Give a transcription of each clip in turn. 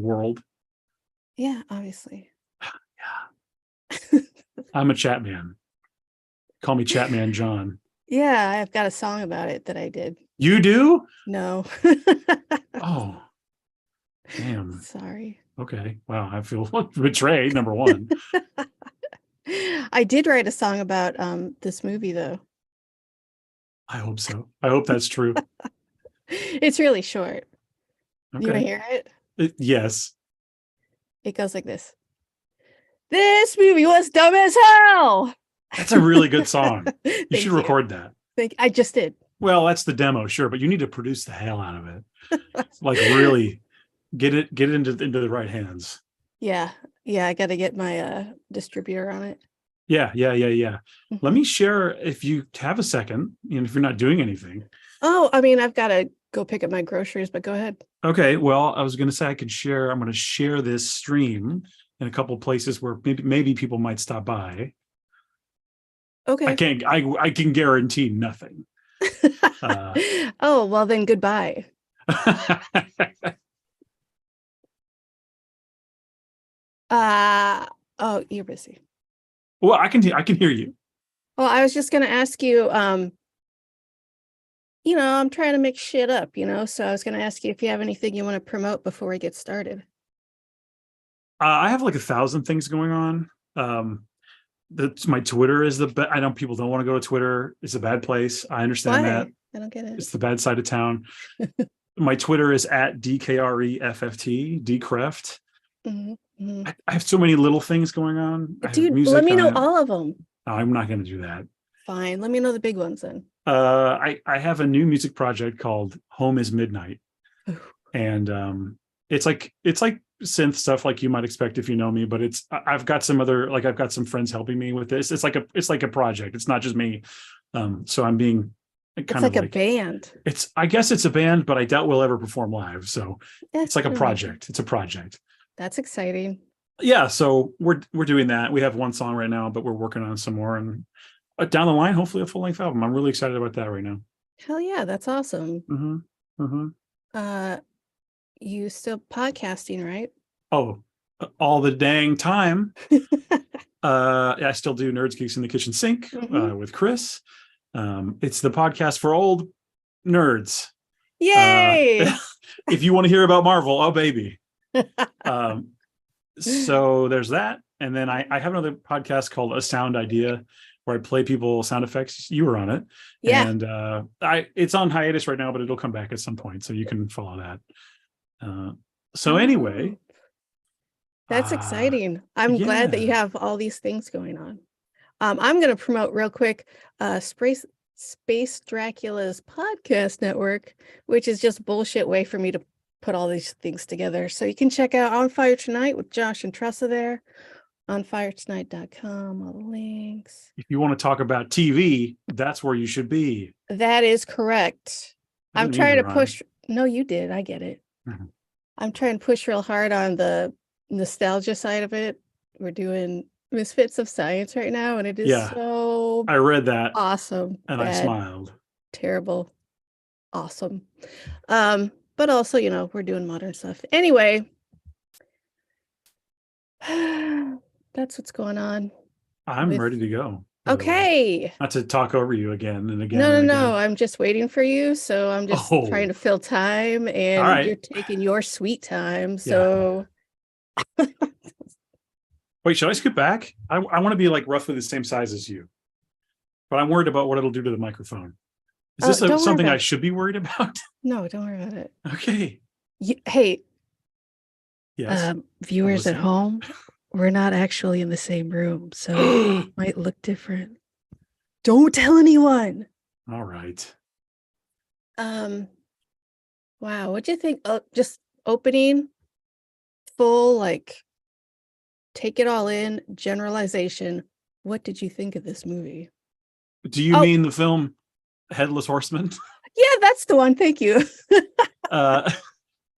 world? Yeah, obviously. Yeah. I'm a chat man. Call me Chatman John. Yeah, I've got a song about it that I did. You do? No. Oh, damn. Sorry. Okay. Wow. I feel betrayed, number one. I did write a song about this movie though. I hope so. I hope that's true. It's really short. You want to Okay. hear it? Yes. It goes like this. This movie was dumb as hell. That's a really good song. You Thank should record that. I just did. Well, that's the demo, sure, but you need to produce the hell out of it. Like really get it into the right hands. Yeah. I got to get my distributor on it. Yeah. Let me share, if you have a second, if you're not doing anything. Oh, I mean, I've got to go pick up my groceries, but go ahead. Okay. Well, I was going to say I'm going to share this stream in a couple of places where maybe people might stop by. Okay. I can guarantee nothing. Oh, well then goodbye. Oh, you're busy. Well, I can hear you. Well, I was just going to ask you, I'm trying to make shit up, so I was going to ask you if you have anything you want to promote before we get started. I have like 1,000 things going on. My Twitter is I know people don't want to go to Twitter. It's a bad place. I understand that. I don't get it. It's the bad side of town. My Twitter is at DKREFFT, Decreft. Mm-hmm. I have so many little things going on. Dude, let me know all of them. I'm not going to do that. Fine. Let me know the big ones then. I have a new music project called Home is Midnight. And it's like synth stuff like you might expect if you know me, but I've got some friends helping me with this. It's like a project. It's not just me. So I'm being it's like a band. I guess it's a band, but I doubt we'll ever perform live. So it's like a project. It's a project. That's exciting. Yeah. So we're doing that. We have one song right now, but we're working on some more, and down the line, hopefully a full length album. I'm really excited about that right now. Hell yeah. That's awesome. Mm-hmm. You still podcasting, right? Oh, all the dang time. I still do Nerds Geeks in the Kitchen Sink with Chris. It's the podcast for old nerds. Yay! If you want to hear about Marvel, oh baby. So there's that. And then I have another podcast called A Sound Idea, where I play people sound effects. You were on it. Yeah. And it's on hiatus right now, but it'll come back at some point. So you can follow that. So anyway, that's exciting. I'm glad that you have all these things going on. I'm going to promote real quick Space Dracula's podcast network, which is just a bullshit way for me to put all these things together. So you can check out On Fire Tonight with Josh and Tressa there, onfiretonight.com, all the links. If you want to talk about TV, that's where you should be. That is correct. I'm trying to push. No, you did. I get it. Mm-hmm. I'm trying to push real hard on the nostalgia side of it. We're doing Misfits of Science right now, and it is so I read that. Awesome. And bad, I smiled. Terrible. Awesome. But also, we're doing modern stuff. Anyway, that's what's going on. I'm ready to go. Okay. Not to talk over you again and again. No. I'm just waiting for you. So I'm just trying to fill time, and you're taking your sweet time. So wait, should I scoot back? I want to be like roughly the same size as you, but I'm worried about what it'll do to the microphone. Is this something I should be worried about? No, don't worry about it. Okay. Hey. Yes. Viewers at home, we're not actually in the same room, so it might look different. Don't tell anyone. All right. Wow, what'd you think? Just opening, full, take it all in, generalization. What did you think of this movie? Do you mean the film Headless Horseman? Yeah, that's the one. Thank you.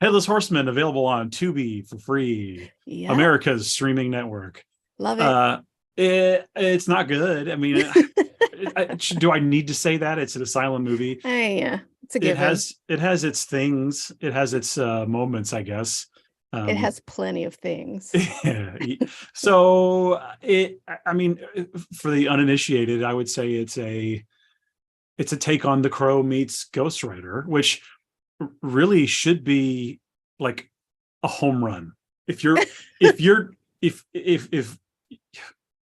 Headless Horseman, available on Tubi for free. Yeah. America's streaming network. Love it. It's not good. I mean, do I need to say that? It's an Asylum movie. Yeah, it's a given. It has its things. It has its moments, I guess. It has plenty of things. So I mean, for the uninitiated, I would say it's a take on The Crow meets Ghost Rider, which really should be like a home run. If you're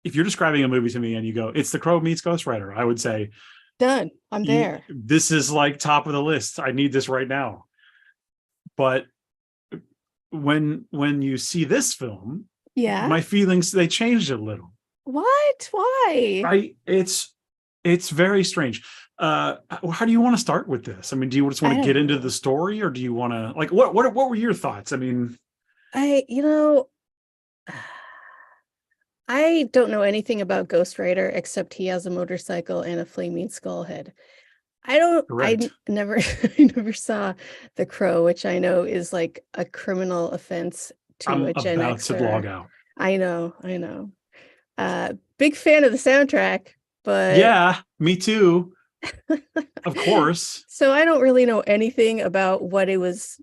describing a movie to me and you go, it's The Crow meets Ghost Rider, I would say, done. I'm there. This is like top of the list. I need this right now. But when you see this film, my feelings, they changed a little. What? Why? It's very strange. How do you want to start with this? I mean, do you just want to get into the story, or do you want to, like, what were your thoughts? I mean, I don't know anything about Ghost Rider except he has a motorcycle and a flaming skull head. I never saw The Crow, which I know is like a criminal offense to a Gen Xer. I'm about to log out. I know. Big fan of the soundtrack, but yeah, me too. Of course. So I don't really know anything about what it was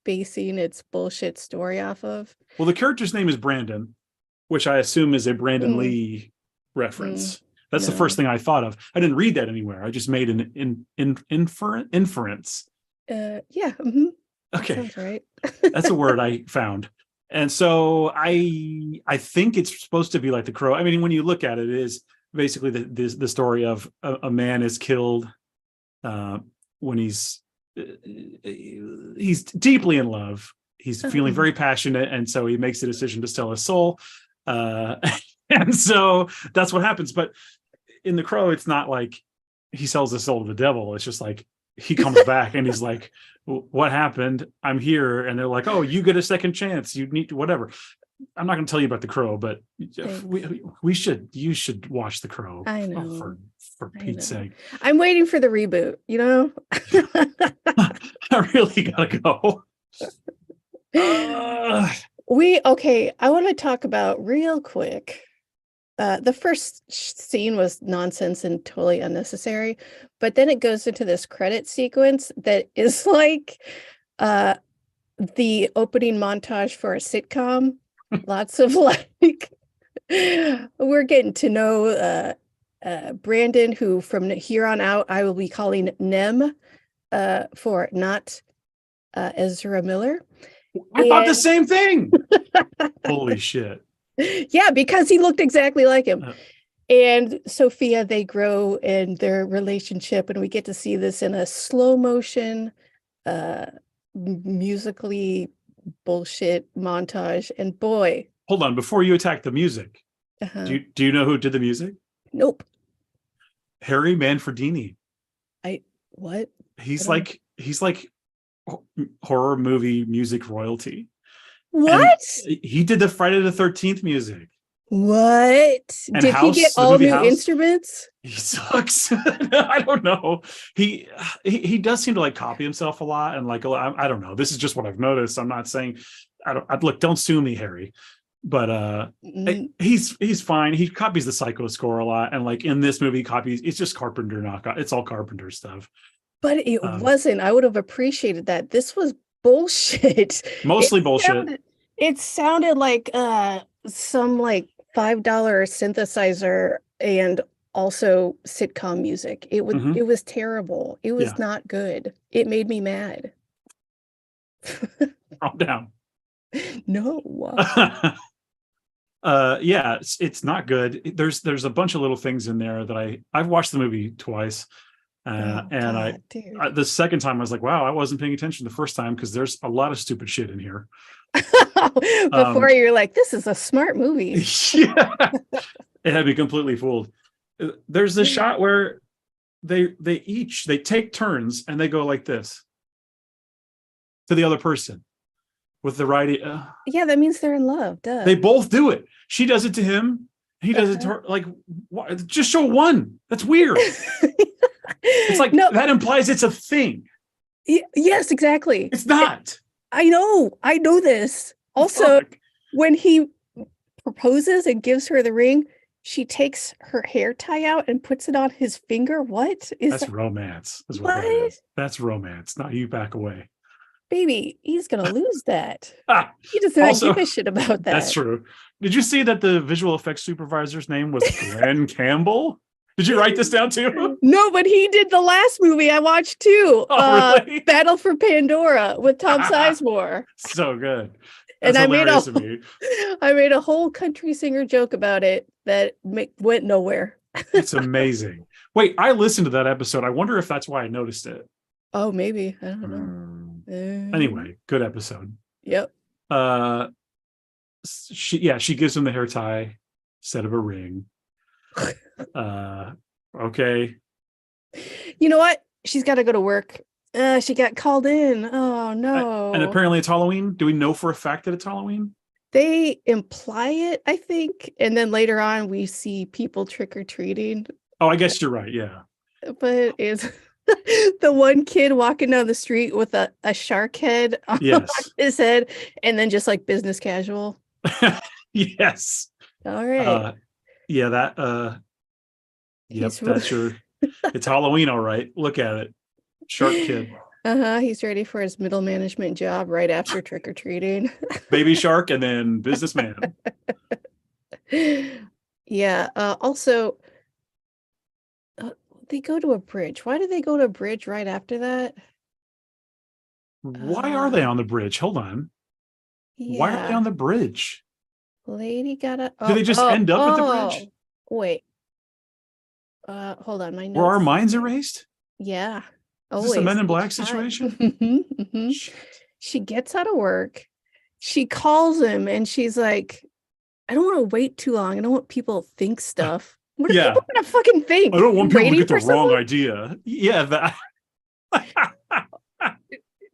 basing its bullshit story off of. Well, the character's name is Brandon, which I assume is a Brandon Lee reference. That's the first thing I thought of. I didn't read that anywhere. I just made an inference. Yeah. Mm-hmm. Okay. That sounds right. That's a word I found. And so I think it's supposed to be like The Crow. I mean, when you look at it, it is basically the story of a man is killed when he's deeply in love. He's feeling very passionate, and so he makes the decision to sell his soul. And so that's what happens. But in The Crow, it's not like he sells his soul to the devil. It's just like he comes back and he's like, what happened? I'm here. And they're like, oh, you get a second chance. You need whatever. I'm not going to tell you about The Crow, but you should watch The Crow. I know. For Pete's sake. I'm waiting for the reboot, I really gotta go. I want to talk about real quick. The first scene was nonsense and totally unnecessary, but then it goes into this credit sequence that is like the opening montage for a sitcom. Lots of like, we're getting to know Brandon, who from here on out I will be calling Nem for not Ezra Miller. I thought the same thing. Holy shit. Yeah, because he looked exactly like him. And Sophia, they grow in their relationship, and we get to see this in a slow motion, musically bullshit montage. And boy, hold on, before you attack the music, do you know who did the music? Nope. Harry Manfredini. What? He's like horror movie music royalty. What? And he did the Friday the 13th music. What? And did he get all new instruments? He sucks. I don't know. He does seem to like copy himself a lot, and like I don't know. This is just what I've noticed. I'm not saying look. Don't sue me, Harry. But he's fine. He copies the Psycho score a lot, and like in this movie, it's just Carpenter knockoff. It's all Carpenter stuff. But it wasn't. I would have appreciated that. This was bullshit. Mostly bullshit. It sounded like some like $5 synthesizer and also sitcom music. It was terrible. It was not good. It made me mad. Calm down. No. Yeah, it's not good. There's a bunch of little things in there that I've watched the movie twice. And the second time I was like, wow, I wasn't paying attention the first time, because there's a lot of stupid shit in here. Before you're like, this is a smart movie. Yeah, it had me completely fooled. There's this shot where they take turns and they go like this to the other person with the right. Yeah, that means they're in love. Duh. They both do it. She does it to him. He does it to her. Like, just show one. That's weird. It's like, no, that implies it's a thing. Yes, exactly. It's not. I know this. Also, when he proposes and gives her the ring, she takes her hair tie out and puts it on his finger. What is that's romance? Is what that is. That's romance. Not you back away. baby, he's gonna lose that. Ah, He does not also, give a shit about that. that's true. Did you see that the visual effects supervisor's name was Glenn Campbell? Did you write this down too? No, but he did the last movie I watched too. Oh, really? Battle for Pandora with Tom Sizemore. So good. And That's I hilarious to me. made a whole country singer joke about it that went nowhere. It's amazing. Wait, I listened to that episode. I wonder if that's why I noticed it. Oh, maybe. I don't know. Anyway, good episode. Yep. She gives him the hair tie instead of a ring. Okay. You know what? She's got to go to work. She got called in. Oh no. And apparently it's Halloween. Do we know for a fact that it's Halloween? They imply it, I think. And then later on we see people trick-or-treating. Oh, I guess you're right. Yeah. But it's the one kid walking down the street with a shark head on his head, and then just like business casual. Yes. All right. Yep, that's your it's Halloween, all right. Look at it. Shark kid. He's ready for his middle management job right after trick-or-treating. Baby shark and then businessman. Yeah. Also, they go to a bridge. Why did they go to a bridge right after that? Why are they on the bridge? Hold on. Yeah. Why are they on the bridge? Lady got a. Do they just end up at the bridge? Wait. Hold on. My notes. Were our minds erased? Yeah. Is this a Men in Black situation? She gets out of work. She calls him and she's like, I don't want to wait too long. I don't want people to think stuff. What are people gonna fucking think? I don't want people to get the wrong idea. Yeah, that.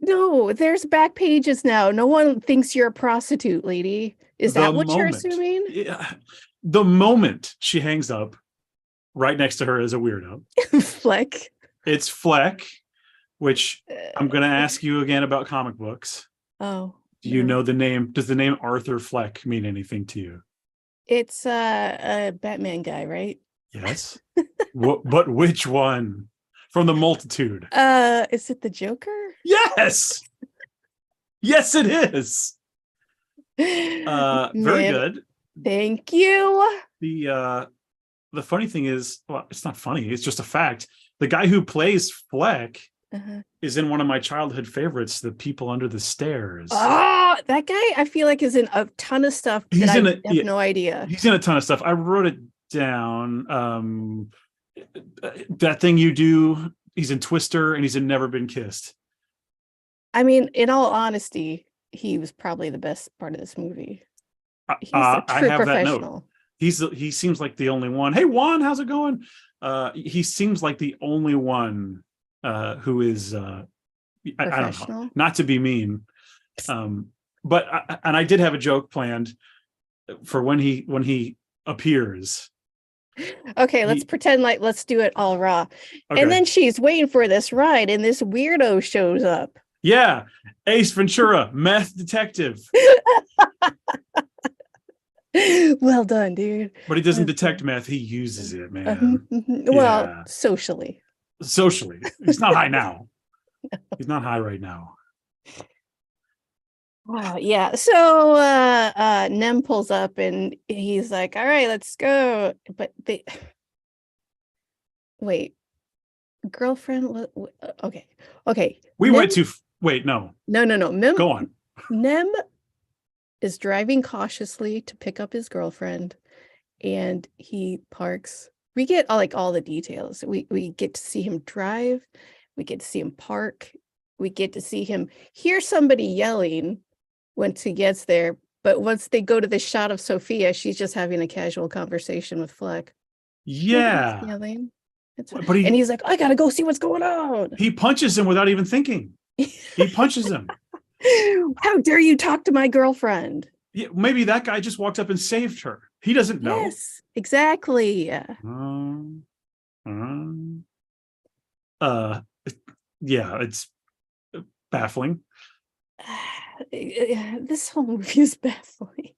No, there's back pages now. No one thinks you're a prostitute, lady. Is that what you're assuming? Yeah. The moment she hangs up, right next to her is a weirdo. Fleck. It's Fleck, which I'm going to ask you again about comic books. Oh. Do you know the name? Does the name Arthur Fleck mean anything to you? It's a Batman guy, right? Yes. But which one? From the multitude. Is it the Joker? Yes. Yes, it is. Very good. Thank you. The funny thing is, well, it's not funny. It's just a fact. The guy who plays Fleck is in one of my childhood favorites, The People Under the Stairs. Oh, that guy I feel like is in a ton of stuff that I have no idea. He's in a ton of stuff. I wrote it down. That thing you do, he's in Twister and he's in Never Been Kissed. I mean, in all honesty, he was probably the best part of this movie. He's a true professional. He seems like the only one. Hey Juan, how's it going? He seems like the only one who is I don't know, not to be mean, but I did have a joke planned for when he appears. Okay, let's pretend like let's do it all raw. Okay. And then she's waiting for this ride, and this weirdo shows up. Yeah, Ace Ventura, meth detective. Well done, dude. But he doesn't detect meth; he uses it, man. Well, socially. He's not high now. He's not high right now. Wow. Yeah. So Nem pulls up and he's like, "All right, let's go." But wait, girlfriend. Okay. We went to wait. No. Nem, go on. Nem is driving cautiously to pick up his girlfriend, and he parks. We get all the details. We get to see him drive. We get to see him park. We get to see him hear somebody yelling once he gets there. But once they go to the shot of Sophia, she's just having a casual conversation with Fleck. Yeah. Yelling. And he's like, I gotta go see what's going on. He punches him without even thinking. He punches him. How dare you talk to my girlfriend? Yeah, maybe that guy just walked up and saved her. He doesn't know. Yes, exactly. Yeah, it's baffling. This whole movie is baffling.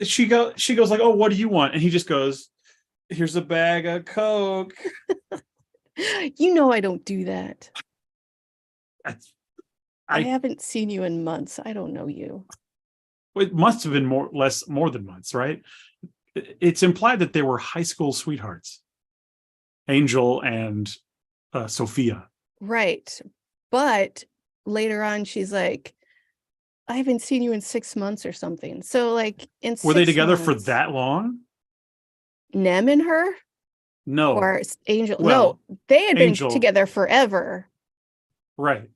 She goes like, "Oh, what do you want?" And he just goes, "Here's a bag of Coke." You know I don't do that. I haven't seen you in months. I don't know you. It must have been more than months, right? It's implied that they were high school sweethearts, Angel and Sophia. Right. But later on, she's like, I haven't seen you in 6 months or something. So like were they together for that long? Nem and her? No. Or Angel? Well, no, they had Angel, been together forever. Right.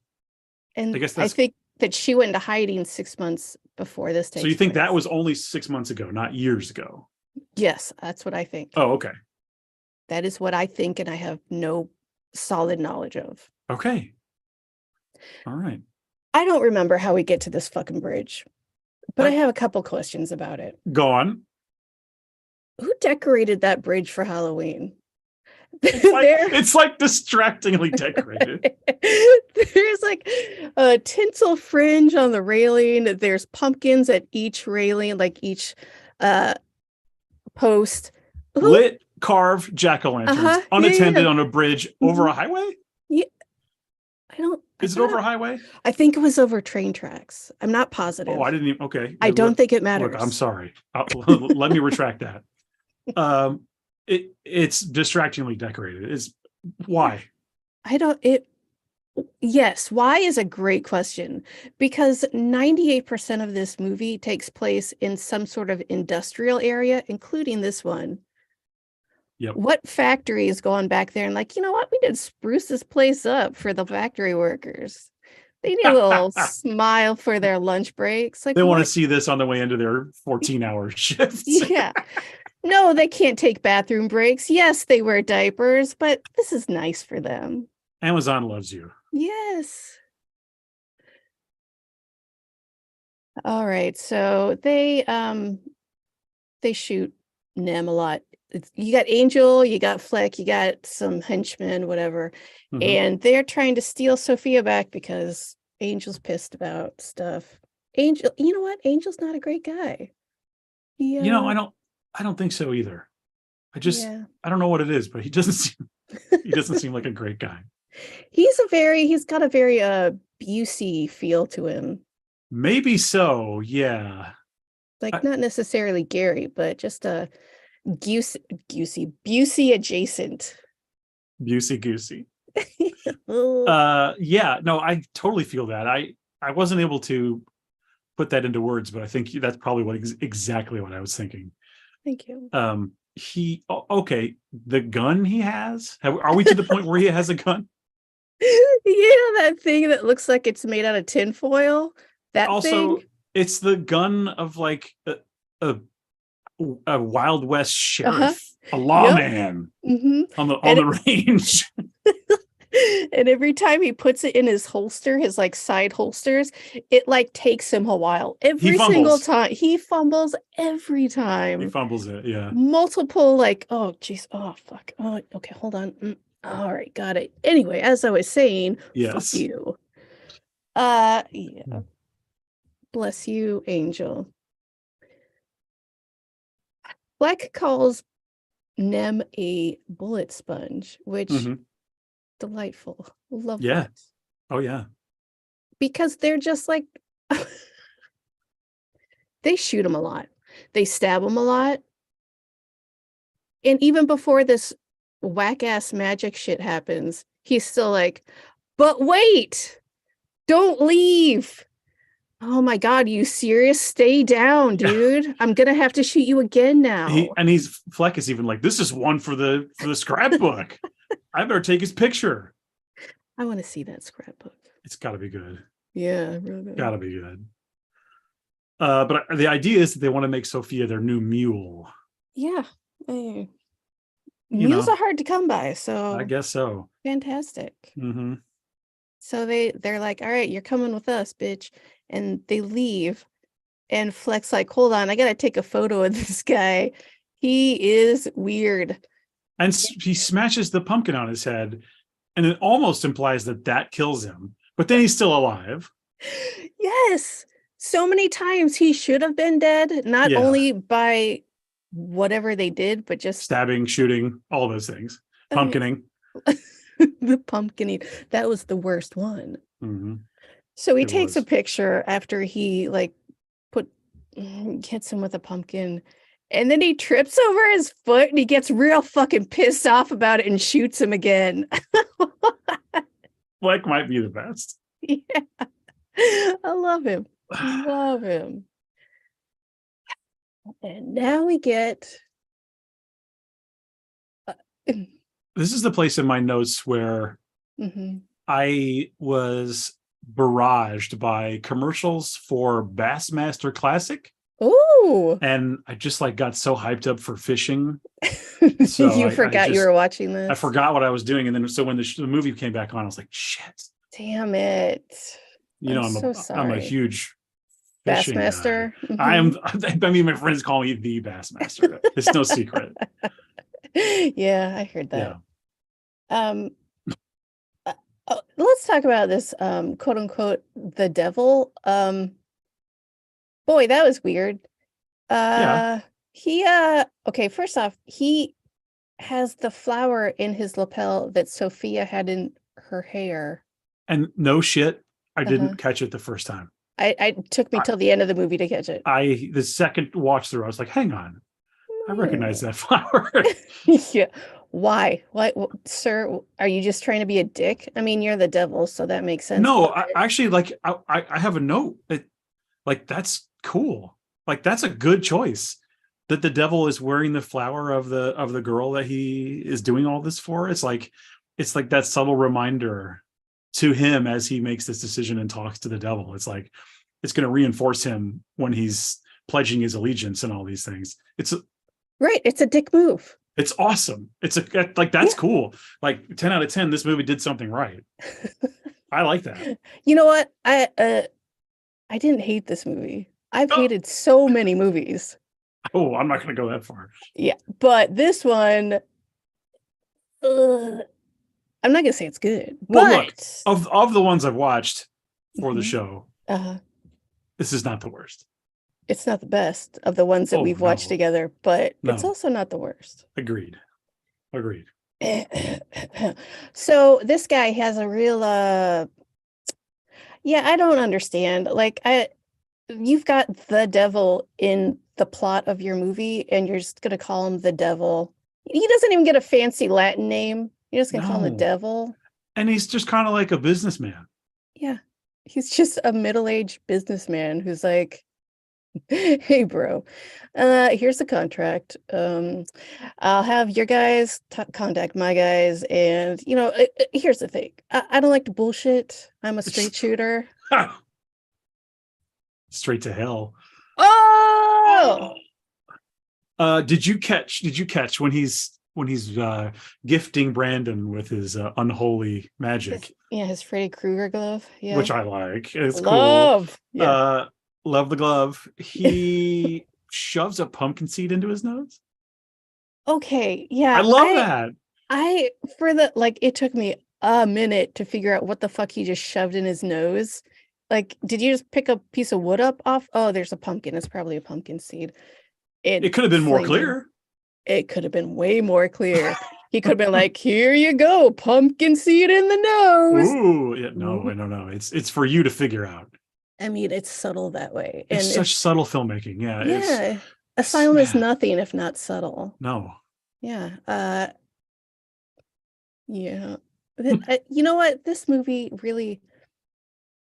And I think that she went into hiding 6 months before this takes place. So you think that was only 6 months ago, not years ago? Yes, that's what I think. Oh, okay. That is what I think, and I have no solid knowledge of. Okay. All right. I don't remember how we get to this fucking bridge, but I have a couple questions about it. Go on. Who decorated that bridge for Halloween? It's like distractingly decorated. There's like a tinsel fringe on the railing. There's pumpkins at each railing, like each post. Lit, carved jack-o'-lanterns, unattended on a bridge over a highway? Yeah. Is it over a highway? I think it was over train tracks. I'm not positive. Oh, I didn't even, okay. I don't think it matters. Look, I'm sorry. Let me retract that. It's distractingly decorated. Why? Yes, why is a great question, because 98% of this movie takes place in some sort of industrial area, including this one. Yep. What factory is going back there and like, you know what, we did spruce this place up for the factory workers. They need a little smile for their lunch breaks. Like, they want to see this on the way into their 14-hour shifts. Yeah. No, they can't take bathroom breaks. Yes, they wear diapers, but this is nice for them. Amazon loves you. Yes. All right. So they shoot Nem a lot. You got Angel, you got Fleck, you got some henchmen, whatever. Mm-hmm. And they're trying to steal Sophia back because Angel's pissed about stuff. Angel, you know what? Angel's not a great guy. Yeah. You know, I don't think so either. I don't know what it is, but he doesn't seem like a great guy. He's got a very Busey feel to him. Maybe so, yeah. Like not necessarily Gary, but just a Busey adjacent. Busey goosey. Yeah, no, I totally feel that. I wasn't able to put that into words, but I think that's probably exactly what I was thinking. Thank you. Okay, the gun he has. Are we to the point where he has a gun? Yeah, that thing that looks like it's made out of tinfoil. That also, thing. It's the gun of like a Wild West sheriff, a lawman on the range. And every time he puts it in his holster, his like side holsters, it like takes him a while. Every single time he fumbles every time. He fumbles it, yeah. Multiple like, oh geez, oh fuck, oh okay, hold on. All right, got it. Anyway, as I was saying, yes. Fuck you. Yeah. Bless you, Angel. Black calls Nem a bullet sponge, which delightful. Love that. Oh yeah. Because they're just like they shoot him a lot. They stab him a lot. And even before this whack-ass magic shit happens, he's still like, but wait, don't leave. Oh my God, you serious? Stay down, dude. I'm gonna have to shoot you again now. Fleck is even like, this is one for the scrapbook. I better take his picture. I want to see that scrapbook. It's gotta be good. Yeah, really. Gotta be good. But the idea is that they want to make Sophia their new mule. Yeah. Mules are hard to come by, so I guess so. Fantastic. So they're like, all right, you're coming with us, bitch. And they leave. And Fleck's like, hold on, I gotta take a photo of this guy. He is weird. And he smashes the pumpkin on his head, and it almost implies that kills him. But then he's still alive. Yes. So many times he should have been dead, not only by whatever they did, but just stabbing, shooting, all those things. Pumpkining. The pumpkining. That was the worst one. So he It takes a was. picture after he like hits him with a pumpkin, and then he trips over his foot and he gets real fucking pissed off about it and shoots him again. Fleck might be the best. Yeah. I love him. Love him. And now we get This is the place in my notes where I was barraged by commercials for Bassmaster Classic. Oh. And I just like got so hyped up for fishing. So you forgot you were watching this. I forgot what I was doing. And then so when the movie came back on, I was like, shit. Damn it. You know, I'm a huge fishing Bassmaster. guy. I mean, my friends call me the Bassmaster. It's no secret. Yeah, I heard that. Yeah. Let's talk about this quote unquote the devil. Boy, that was weird. Yeah. He okay, first off, he has the flower in his lapel that Sophia had in her hair. And no shit, I didn't catch it the first time. It took me till the end of the movie to catch it. The second watch through, I was like, hang on. I recognize that flower. Yeah. Why? What, sir? Are you just trying to be a dick? I mean, you're the devil, so that makes sense. No, I actually like. I have a note that, like, that's cool. Like, that's a good choice. That the devil is wearing the flower of the girl that he is doing all this for. It's like that subtle reminder to him as he makes this decision and talks to the devil. It's like it's going to reinforce him when he's pledging his allegiance and all these things. It's a dick move. It's awesome. It's that's cool. Like 10 out of 10, this movie did something right. I like that. You know what? I didn't hate this movie. I've hated so many movies. Oh, I'm not going to go that far. Yeah, but this one, I'm not going to say it's good. Well, but look, of the ones I've watched for the show, this is not the worst. It's not the best of the ones that we've watched together, but it's also not the worst. Agreed. So this guy has a real I don't understand. Like you've got the devil in the plot of your movie and you're just going to call him the devil. He doesn't even get a fancy Latin name. You're just going to call him the devil. And he's just kind of like a businessman. Yeah. He's just a middle-aged businessman who's like, hey, bro, here's the contract. I'll have your guys contact my guys. And, here's the thing. I don't like to bullshit. I'm a straight shooter. Straight to hell. Oh! Did you catch when he's gifting Brandon with his unholy magic? His Freddy Krueger glove. Yeah. Which I like. It's cool. Yeah. Love the glove. He shoves a pumpkin seed into his nose. Okay. Yeah. I love that. It took me a minute to figure out what the fuck he just shoved in his nose. Like, did you just pick a piece of wood up off? Oh, there's a pumpkin. It's probably a pumpkin seed. It could have been more clear. It could have been way more clear. He could have been like, here you go, pumpkin seed in the nose. Ooh, yeah, no. It's for you to figure out. I mean, it's subtle that way. And it's such subtle filmmaking. Yeah. Yeah. Asylum is nothing if not subtle. No. Yeah. Yeah. You know what? This movie really,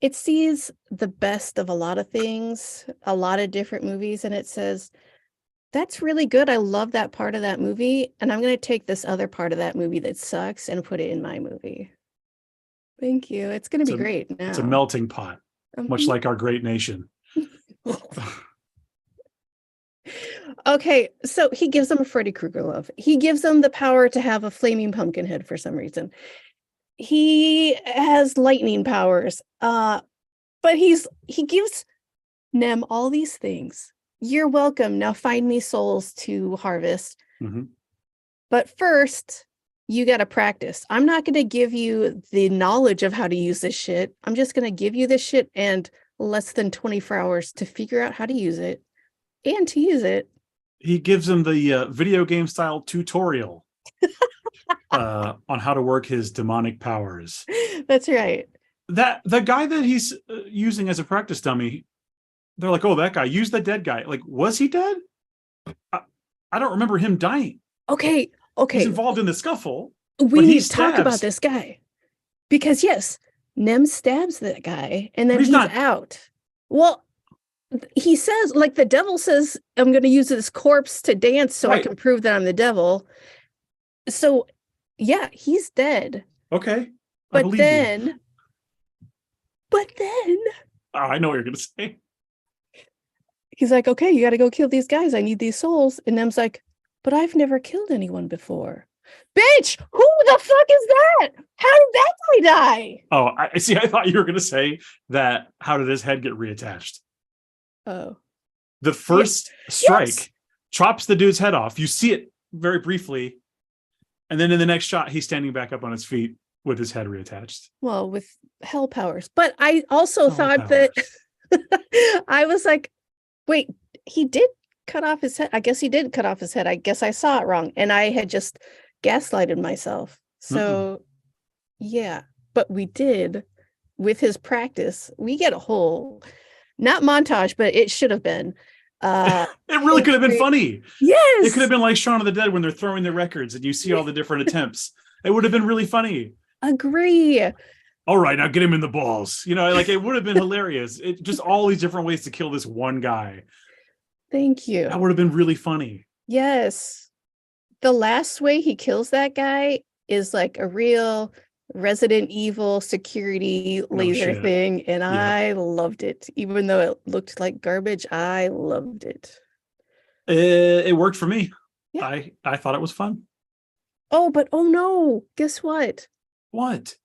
it sees the best of a lot of things, a lot of different movies, and it says, that's really good. I love that part of that movie. And I'm going to take this other part of that movie that sucks and put it in my movie. Thank you. It's going to be great now. It's a melting pot, much like our great nation. Okay, so he gives them a Freddy Krueger glove. He gives them the power to have a flaming pumpkin head for some reason. He has lightning powers. But he gives Nem all these things. You're welcome. Now find me souls to harvest. Mm-hmm. But first, you got to practice. I'm not going to give you the knowledge of how to use this shit. I'm just going to give you this shit and less than 24 hours to figure out how to use it and to use it. He gives him the video game style tutorial on how to work his demonic powers. That's right. that the guy that he's using as a practice dummy, they're like, oh, that guy, use the dead guy. Like, was he dead? I don't remember him dying. Okay. He's involved in the scuffle. We need to talk about this guy. Because yes, Nem stabs that guy and then he's out. Well, he says, like the devil says, I'm going to use this corpse to dance so I can prove that I'm the devil. So yeah, he's dead. Okay. But then I know what you're going to say. He's like, okay, you got to go kill these guys. I need these souls. And Nem's like, but I've never killed anyone before. Bitch, who the fuck is that? How did that guy die? Oh, I see. I thought you were going to say that. How did his head get reattached? Oh. The first strike chops the dude's head off. You see it very briefly. And then in the next shot, he's standing back up on his feet with his head reattached. Well, with hell powers. But I also thought that I was like, wait, he did cut off his head. I guess he did cut off his head. I guess I saw it wrong. And I had just gaslighted myself. So yeah, but we did with his practice. We get a whole, not montage, but it should have been. It really could have been funny. Yes. It could have been like Shaun of the Dead when they're throwing their records and you see all the different attempts. It would have been really funny. Agree. All right, now get him in the balls. You know, like it would have been hilarious. It just all these different ways to kill this one guy. Thank you. That would have been really funny. Yes. The last way he kills that guy is like a real Resident Evil security laser thing. And I loved it. Even though it looked like garbage, I loved it. It worked for me. Yeah. I thought it was fun. Oh, but oh no. Guess what? What?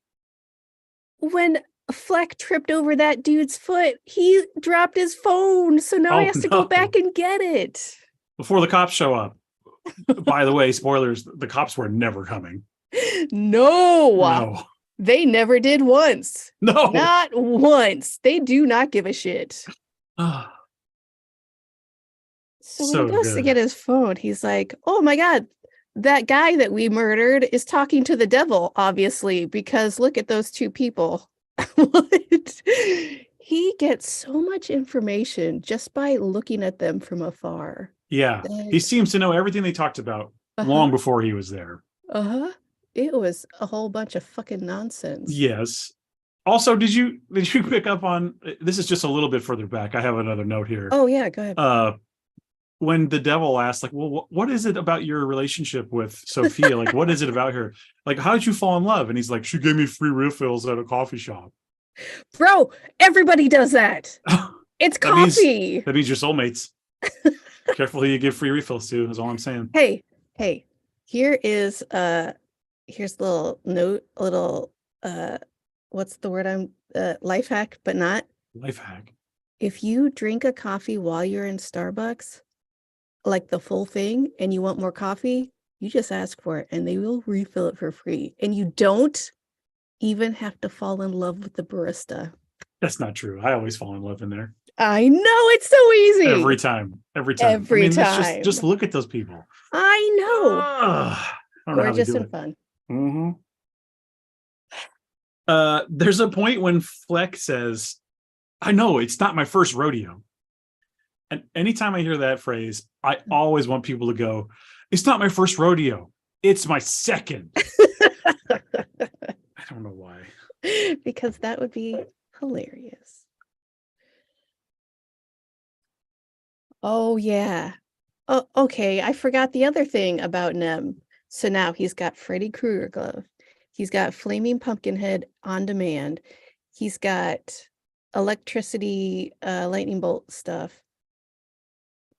When Fleck tripped over that dude's foot, he dropped his phone. So now he has to go back and get it. Before the cops show up. By the way, spoilers, the cops were never coming. No. They never did once. No. Not once. They do not give a shit. So when he goes to get his phone, he's like, oh my God, that guy that we murdered is talking to the devil, obviously, because look at those two people. What? He gets so much information just by looking at them from afar. Yeah, he seems to know everything they talked about long before he was there. It was a whole bunch of fucking nonsense. Yes. Also, did you pick up on, this is just a little bit further back. I have another note here. Oh yeah, go ahead. When the devil asked, like, well, what is it about your relationship with Sophia? Like, what is it about her? Like, how did you fall in love? And he's like, she gave me free refills at a coffee shop. Bro, everybody does that. It's coffee. That means you're soulmates. Careful who you give free refills to, is all I'm saying. Hey, here's a little note, what's the word life hack, but not life hack. If you drink a coffee while you're in Starbucks, like the full thing, and you want more coffee, you just ask for it and they will refill it for free. And you don't even have to fall in love with the barista. That's not true. I always fall in love in there. I know, it's so easy. Every time. Time. Just look at those people. I know. Gorgeous and fun. There's a point when Fleck says, I know it's not my first rodeo. And anytime I hear that phrase, I always want people to go, it's not my first rodeo. It's my second. I don't know why. Because that would be hilarious. Oh, yeah. Oh, okay. I forgot the other thing about Nem. So now he's got Freddy Krueger glove. He's got Flaming Pumpkinhead on demand. He's got electricity, lightning bolt stuff.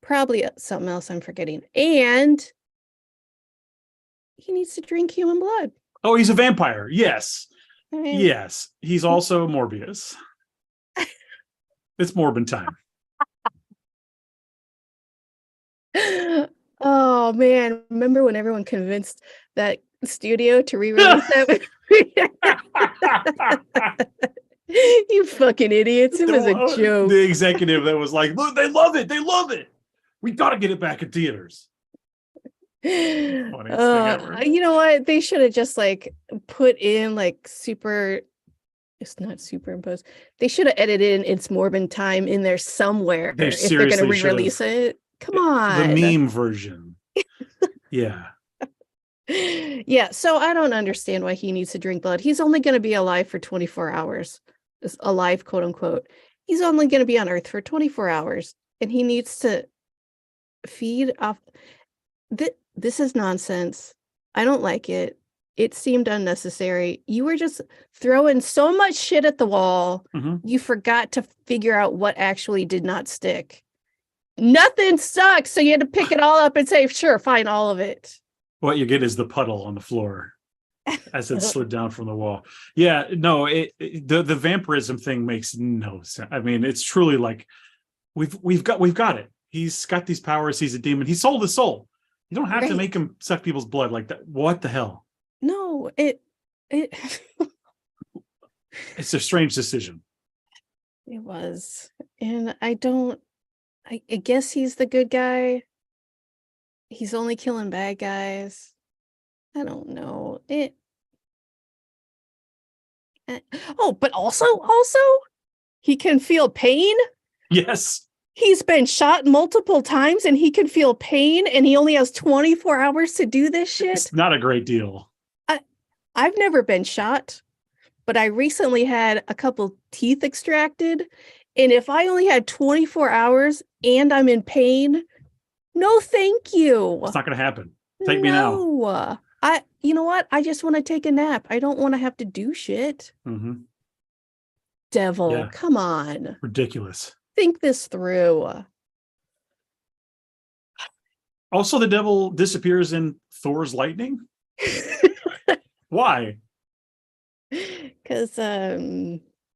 Probably something else I'm forgetting. And he needs to drink human blood. Oh, he's a vampire. Yes. I mean, yes. He's also Morbius. It's Morbin time. Oh, man. Remember when everyone convinced that studio to re-release that? You fucking idiots. It was a joke. The executive that was like, look, they love it. They love it. We got to get it back in theaters. Funniest thing ever. You know what? They should have just like put in like super It's not superimposed. They should have edited in It's Morbin Time in there somewhere They if they're going to seriously should re-release have. it. Come The on. meme version. Yeah. Yeah, so I don't understand why he needs to drink blood. He's only going to be alive for 24 hours. Alive, quote unquote. He's only going to be on Earth for 24 hours, and he needs to feed off. This is nonsense. I don't like it. It seemed unnecessary. You were just throwing so much shit at the wall. You forgot to figure out what actually did not stick. Nothing stuck, so you had to pick it all up and say, sure, fine, all of it. What you get is the puddle on the floor as it slid down from the wall. Yeah, no, the vampirism thing makes no sense. I mean, it's truly like we've got it. He's got these powers. He's a demon. He sold his soul. You don't have to make him suck people's blood like that. What the hell? No, it it's a strange decision. It was. And I guess he's the good guy. He's only killing bad guys. I don't know. But also he can feel pain. Yes. He's been shot multiple times and he can feel pain, and he only has 24 hours to do this shit. It's not a great deal. I've never been shot, but I recently had a couple teeth extracted. And if I only had 24 hours and I'm in pain, no, thank you. It's not going to happen. Take me now. You know what? I just want to take a nap. I don't want to have to do shit. Devil, come on. Ridiculous. Think this through. Also, the devil disappears in Thor's lightning. Why? Because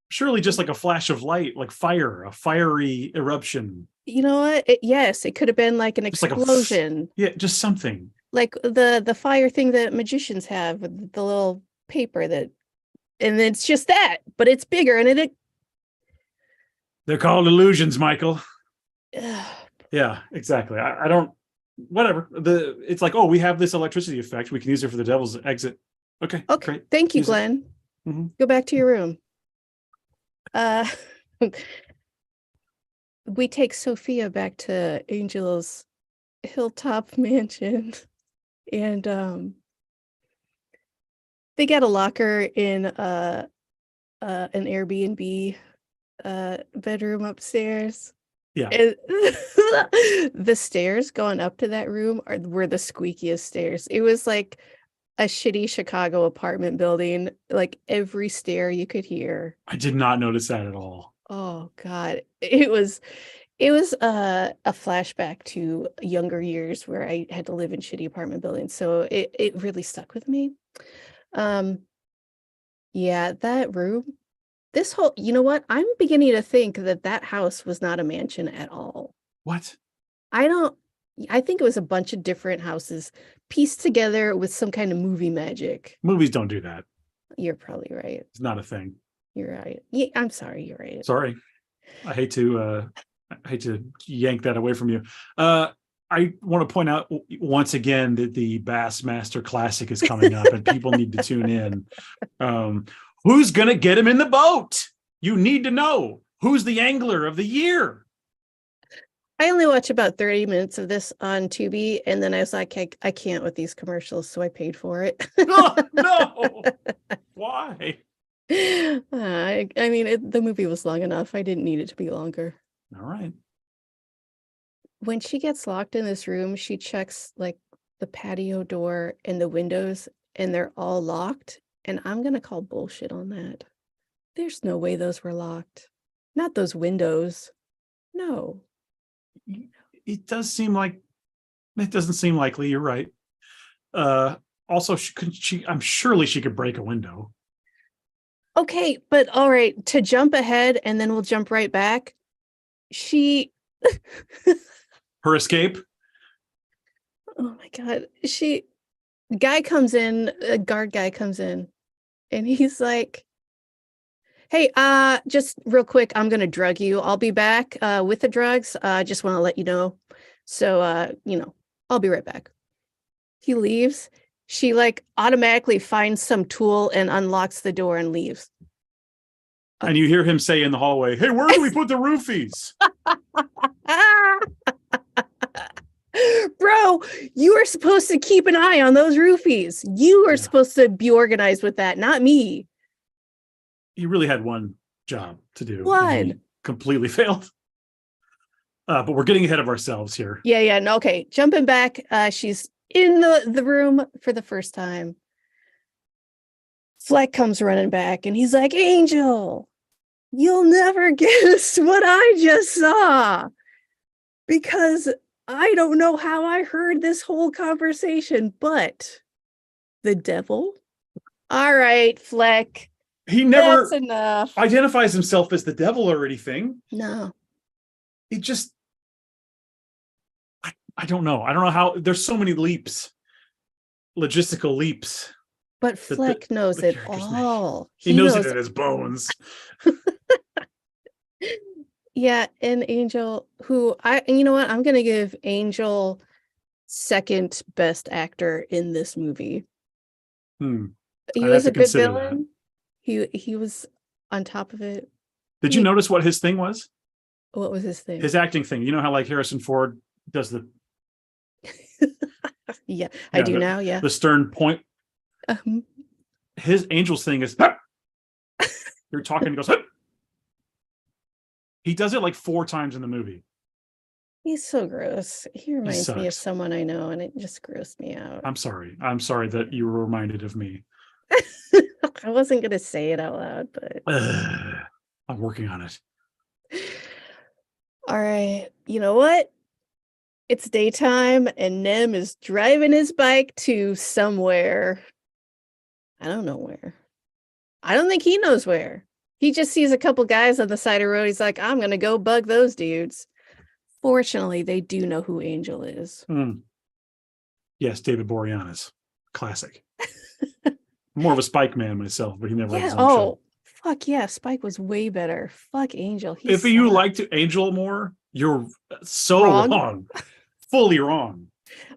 surely just like a flash of light, like fire, a fiery eruption. You know what? Yes, it could have been like an explosion. Just something. Like the fire thing that magicians have with the little paper and it's just that, but it's bigger and it. They're called illusions, Michael. Yeah, exactly. I don't. Whatever. It's like, oh, we have this electricity effect. We can use it for the devil's exit. Okay. Great. Thank you, Glenn. Go back to your room. We take Sophia back to Angel's hilltop mansion, and they got a locker in an Airbnb bedroom upstairs. Yeah. And the stairs going up to that room were the squeakiest stairs. It was like a shitty Chicago apartment building, like every stair you could hear. I did not notice that at all. Oh God. It was a flashback to younger years where I had to live in shitty apartment buildings. So it really stuck with me. Yeah, that room, you know what? I'm beginning to think that house was not a mansion at all. What? I think it was a bunch of different houses pieced together with some kind of movie magic. Movies don't do that. You're probably right. It's not a thing. You're right. Yeah, I'm sorry. You're right. Sorry. I hate to yank that away from you. I want to point out once again that the Bassmaster Classic is coming up and people need to tune in. Who's going to get him in the boat? You need to know. Who's the angler of the year? I only watch about 30 minutes of this on Tubi, and then I was like, I can't with these commercials, so I paid for it. Oh, no. Why? I mean, the movie was long enough. I didn't need it to be longer. All right. When she gets locked in this room, she checks like the patio door and the windows, and they're all locked. And I'm going to call bullshit on that. There's no way those were locked. Not those windows. No. It doesn't seem likely. You're right. Also, I'm surely she could break a window. Okay, but all right, to jump ahead and then we'll jump right back. Her escape. Oh my God. A guard guy comes in, and he's like, hey, just real quick, I'm going to drug you. I'll be back with the drugs. Just want to let you know. So, I'll be right back. He leaves. She like automatically finds some tool and unlocks the door and leaves. And you hear him say in the hallway, "Hey, where do we put the roofies?" Bro, you are supposed to keep an eye on those roofies. You are supposed to be organized with that, not me. He really had one job to do. One. He completely failed. But we're getting ahead of ourselves here. Yeah. No, okay. Jumping back, she's in the room for the first time. Fleck comes running back and he's like, Angel, you'll never guess what I just saw. Because I don't know how I heard this whole conversation, but the devil? All right, Fleck. He never That's enough. identifies himself as the devil or anything. No. He just, I don't know. I don't know how, there's so many leaps, logistical leaps. But Fleck knows it all. He knows it in his bones. Yeah, and Angel, you know what? I'm going to give Angel second best actor in this movie. He was a good villain. He was on top of it. Did you notice what his thing was? What was his thing? His acting thing. You know how like Harrison Ford does the yeah, I do now. Yeah. The stern point. His Angel's thing is you're talking, he goes, he does it like 4 times in the movie. He's so gross. He reminds me of someone I know, and it just grossed me out. I'm sorry that you were reminded of me. I wasn't going to say it out loud, but I'm working on it. All right. You know what? It's daytime, and Nem is driving his bike to somewhere. I don't know where. I don't think he knows where. He just sees a couple guys on the side of the road. He's like, I'm going to go bug those dudes. Fortunately, they do know who Angel is. Yes, David Boreanaz. Classic. More of a Spike man myself, but he never had his own show. Fuck yeah. Spike was way better. Fuck Angel. If you liked Angel more, you're so wrong. Fully wrong.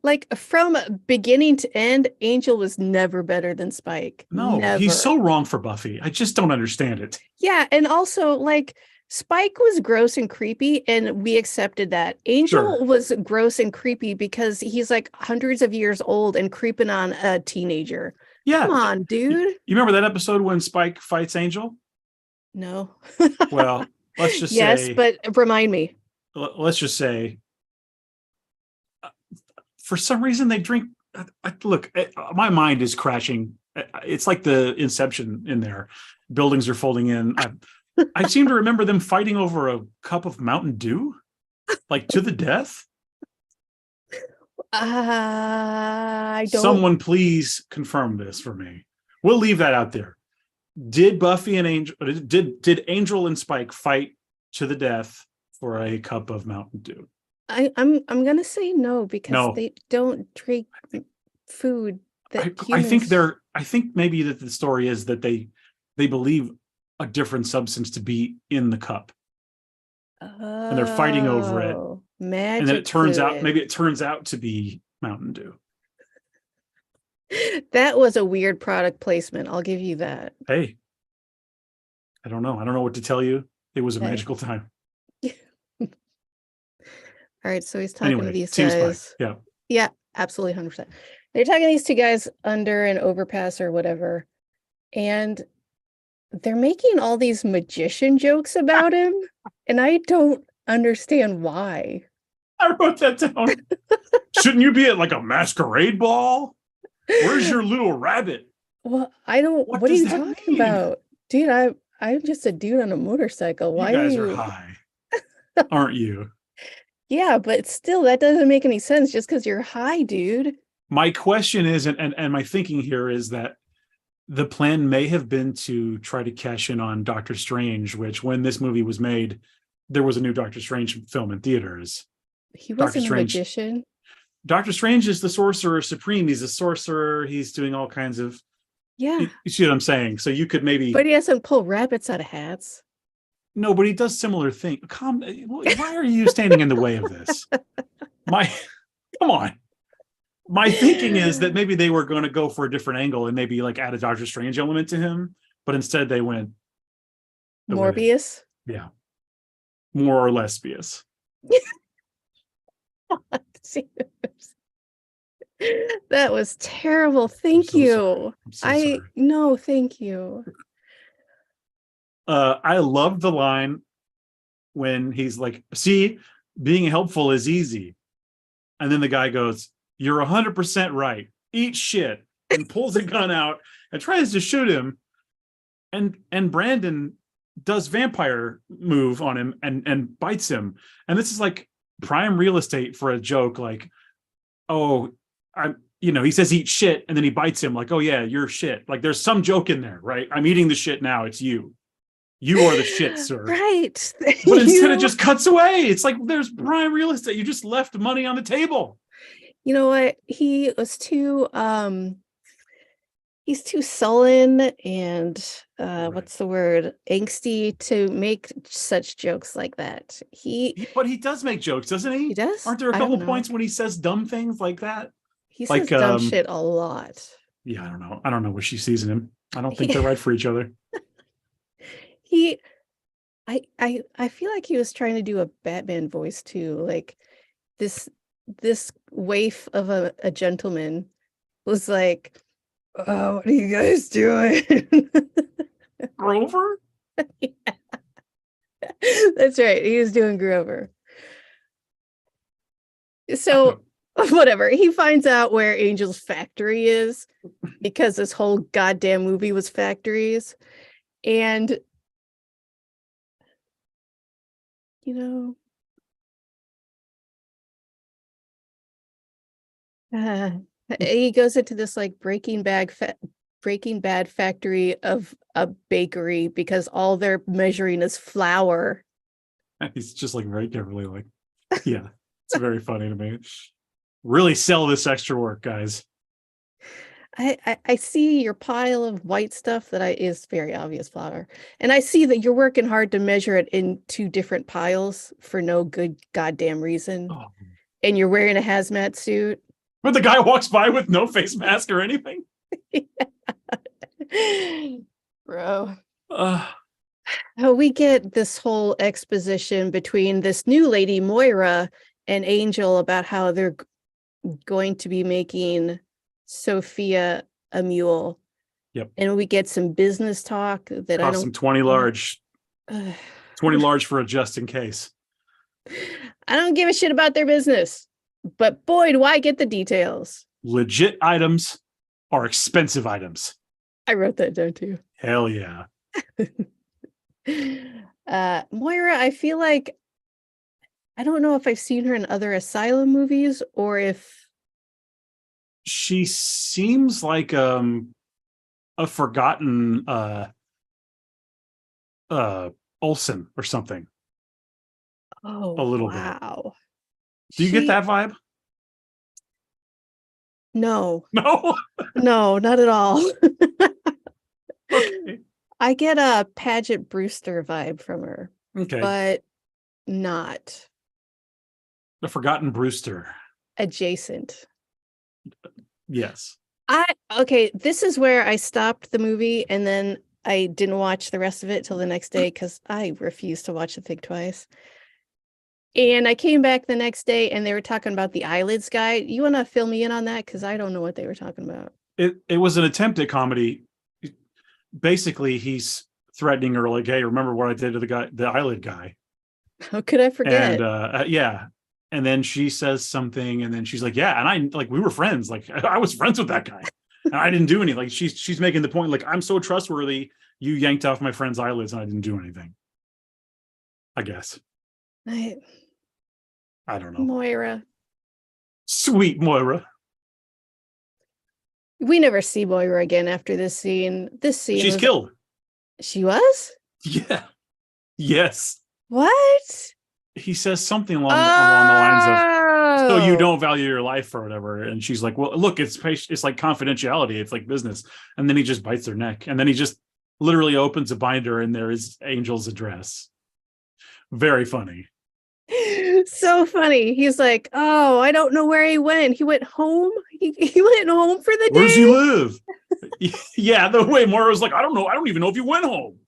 Like from beginning to end, Angel was never better than Spike. No, never. He's so wrong for Buffy. I just don't understand it. Yeah, and also like Spike was gross and creepy, and we accepted that. Angel was gross and creepy because he's like hundreds of years old and creeping on a teenager. Yeah. Come on, dude. You remember that episode when Spike fights Angel? No. Well, let's just say. Yes, but remind me. Let's just say. For some reason, they drink. Look, my mind is crashing. It's like the Inception in there. Buildings are folding in. I seem to remember them fighting over a cup of Mountain Dew, like to the death. I don't. Someone please confirm this for me. We'll leave that out there. Did Buffy and Angel? Did Angel and Spike fight to the death for a cup of Mountain Dew? I'm gonna say no because they don't drink food that humans... I think maybe that the story is that they believe a different substance to be in the cup. And they're fighting over it. Magic and then it turns out to be Mountain Dew. That was a weird product placement. I'll give you that. Hey. I don't know what to tell you. It was a magical time. All right, so he's talking to these guys. Spike. Yeah, absolutely 100%. They're talking to these 2 guys under an overpass or whatever, and they're making all these magician jokes about him, and I don't understand why. I wrote that down. Shouldn't you be at like a masquerade ball? Where's your little rabbit? Well, I don't. What are you talking about, dude? I'm just a dude on a motorcycle. Why you guys are high, aren't you? Yeah, but still, that doesn't make any sense just because you're high, dude. My question is, and my thinking here is that the plan may have been to try to cash in on Doctor Strange, which when this movie was made, there was a new Doctor Strange film in theaters. He wasn't a magician. Doctor Strange is the sorcerer supreme. He's a sorcerer. He's doing all kinds of... Yeah. You see what I'm saying? So you could maybe... But he doesn't pull rabbits out of hats. No, but he does similar things. Why are you standing in the way of this? Come on. My thinking is that maybe they were going to go for a different angle and maybe like add a Doctor Strange element to him, but instead they went Morbius. Yeah. More or less bias. That was terrible. Thank so you. Sorry. I'm so sorry. No, thank you. I love the line when he's like, see, being helpful is easy. And then the guy goes, you're 100% right. Eat shit. And pulls a gun out and tries to shoot him. And Brandon does vampire move on him and bites him. And this is like prime real estate for a joke. Like, oh, he says eat shit. And then he bites him like, oh yeah, you're shit. Like there's some joke in there, right? I'm eating the shit now. It's you. You are the shit, sir. Right. But instead it just cuts away. It's like there's prime real estate. You just left money on the table. You know what? He was too he's too sullen and Right. what's the word? Angsty to make such jokes like that. But he does make jokes, doesn't he? He does? Aren't there a couple points when he says dumb things like that? He says dumb shit a lot. Yeah, I don't know. I don't know what she sees in him. I don't think they're right for each other. I feel like he was trying to do a Batman voice too. Like this waif of a gentleman was like, oh, what are you guys doing? Grover? Yeah. That's right. He was doing Grover. So whatever. He finds out where Angel's factory is because this whole goddamn movie was factories. And he goes into this like Breaking Bad factory of a bakery because all they're measuring is flour. He's just like very carefully like, yeah, it's very funny to me. Really sell this extra work, guys. I see your pile of white stuff that is very obvious flour. And I see that you're working hard to measure it in two different piles for no good goddamn reason. Oh. And you're wearing a hazmat suit. But the guy walks by with no face mask or anything. Bro. We get this whole exposition between this new lady, Moira, and Angel about how they're going to be making Sophia a mule. Yep. And we get some business talk that cost some 20 large. 20 large for a just in case. I don't give a shit about their business. But boy, do I get the details. Legit items are expensive items. I wrote that down too. Hell yeah. Moira, I feel like I don't know if I've seen her in other Asylum movies or if she seems like a forgotten Olsen or something. Oh, a little wow. bit. Do you get that vibe? No. No? No, not at all. Okay. I get a Paget Brewster vibe from her. Okay. But not. The Forgotten Brewster. Adjacent. Yes. Okay, this is where I stopped the movie and then I didn't watch the rest of it till the next day because I refused to watch the thing twice. And I came back the next day and they were talking about the eyelids guy. You want to fill me in on that? Because I don't know what they were talking about. It was an attempt at comedy. Basically, he's threatening her like, hey, remember what I did to the eyelid guy? How could I forget? And yeah. And then she says something and then she's like, yeah. And we were friends. Like I was friends with that guy. And I didn't do anything. Like she's making the point, like, I'm so trustworthy. You yanked off my friend's eyelids and I didn't do anything. I guess. I don't know. Moira. Sweet Moira. We never see Moira again after this scene. She's killed. She was? Yeah. Yes. What? He says something along the lines of, so you don't value your life or whatever. And she's like, well, look, it's like confidentiality. It's like business. And then he just bites her neck. And then he just literally opens a binder and there is Angel's address. Very funny. So funny. He's like, oh, I don't know where he went. He went home. He went home for the day. Where does he live? Yeah, the way Moira was like, I don't know. I don't even know if he went home.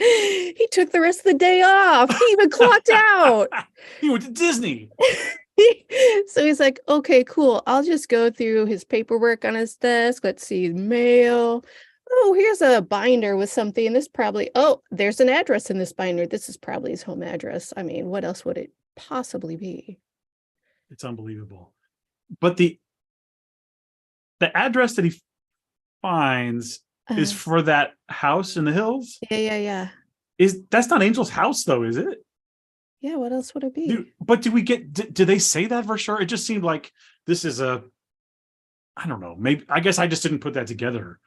He took the rest of the day off. He even clocked out. He went to Disney. So he's like, okay, cool. I'll just go through his paperwork on his desk. Let's see, mail. Oh, here's a binder with something. There's an address in this binder. This is probably his home address. I mean, what else would it possibly be? It's unbelievable. But the address that he finds is for that house in the hills. Yeah. That's not Angel's house though, is it? Yeah, what else would it be? But did they say that for sure? It just seemed like this is I don't know. Maybe, I guess I just didn't put that together.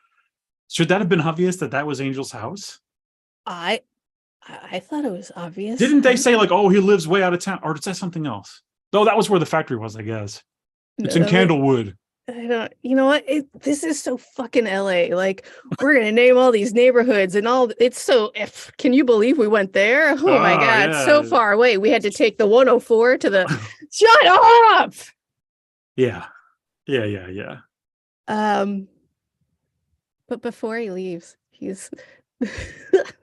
Should that have been obvious that was Angel's house? I thought it was obvious. Didn't they say like, oh, he lives way out of town? Or is that something else? Though that was where the factory was, I guess. It's in Candlewood. I don't, you know what? This is so fucking LA. Like, we're gonna name all these neighborhoods and all. It's so. Can you believe we went there? Oh my god, yeah. So far away. We had to take the 104 to the. Shut up. Yeah. But before he leaves, he's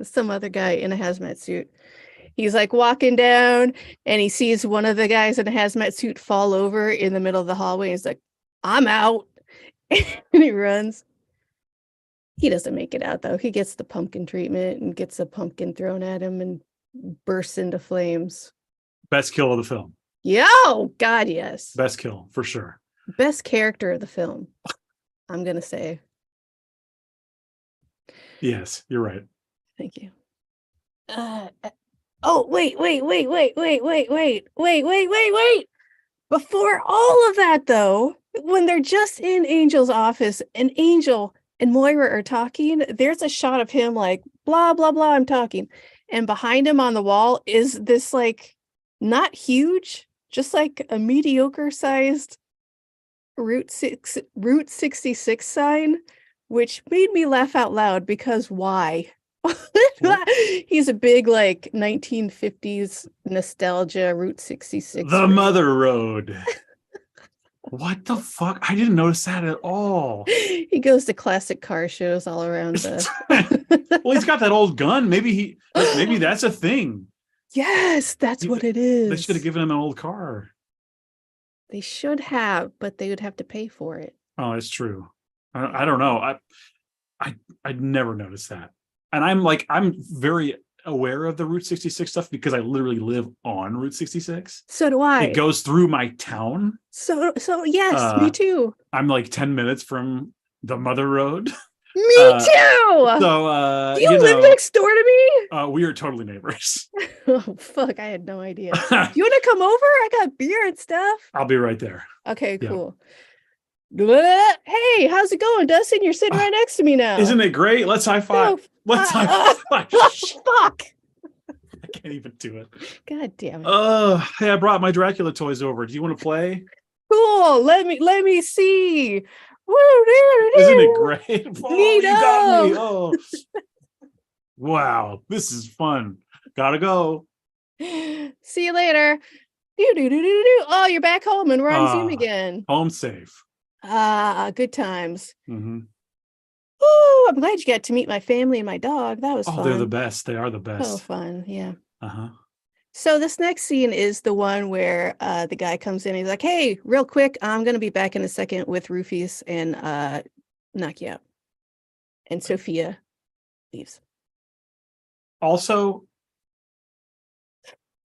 some other guy in a hazmat suit. He's like walking down, and he sees one of the guys in a hazmat suit fall over in the middle of the hallway. He's like, I'm out. And he runs. He doesn't make it out though. He gets the pumpkin treatment and gets a pumpkin thrown at him and bursts into flames. Best kill of the film. Yeah, oh god, yes. Best kill for sure. Best character of the film, I'm gonna say. Yes, you're right. Thank you. Wait. Before all of that though, when they're just in Angel's office and Angel and Moira are talking, there's a shot of him like, blah, blah, blah, I'm talking. And behind him on the wall is this like, not huge, just like a mediocre sized Route 66 sign, which made me laugh out loud because why? He's a big like 1950s nostalgia Route 66. The Mother Road. What the fuck? I didn't notice that at all. He goes to classic car shows all around. Well, he's got that old gun. Maybe that's a thing. Yes, that's what it is. They should have given him an old car. They should have, but they would have to pay for it. Oh, it's true. I don't know. I'd never noticed that. And I'm very aware of the Route 66 stuff because I literally live on Route 66. So do I. It goes through my town. So yes, me too. I'm like 10 minutes from the Mother Road. Me too. So do you live next door to me? We are totally neighbors. Oh fuck, I had no idea. Do you want to come over? I got beer and stuff. I'll be right there. Okay, cool. Yeah. Hey, how's it going, Dustin? You're sitting right next to me now. Isn't it great? Let's high five. Let's high five. Fuck. I can't even do it. God damn it. Hey, I brought my Dracula toys over. Do you want to play? Cool. Let me see. Woo, isn't it great? Oh, you got me. Oh. Wow, this is fun. Gotta go. See you later. Oh, you're back home and we're on Zoom again. Home safe. Good times. Mm-hmm. Oh, I'm glad you got to meet my family and my dog. That was fun. They're the best. They are the best. So fun. Yeah. Uh-huh. So this next scene is the one where the guy comes in and he's like, hey, real quick, I'm going to be back in a second with Rufus and knock you out. And Sophia leaves. Also,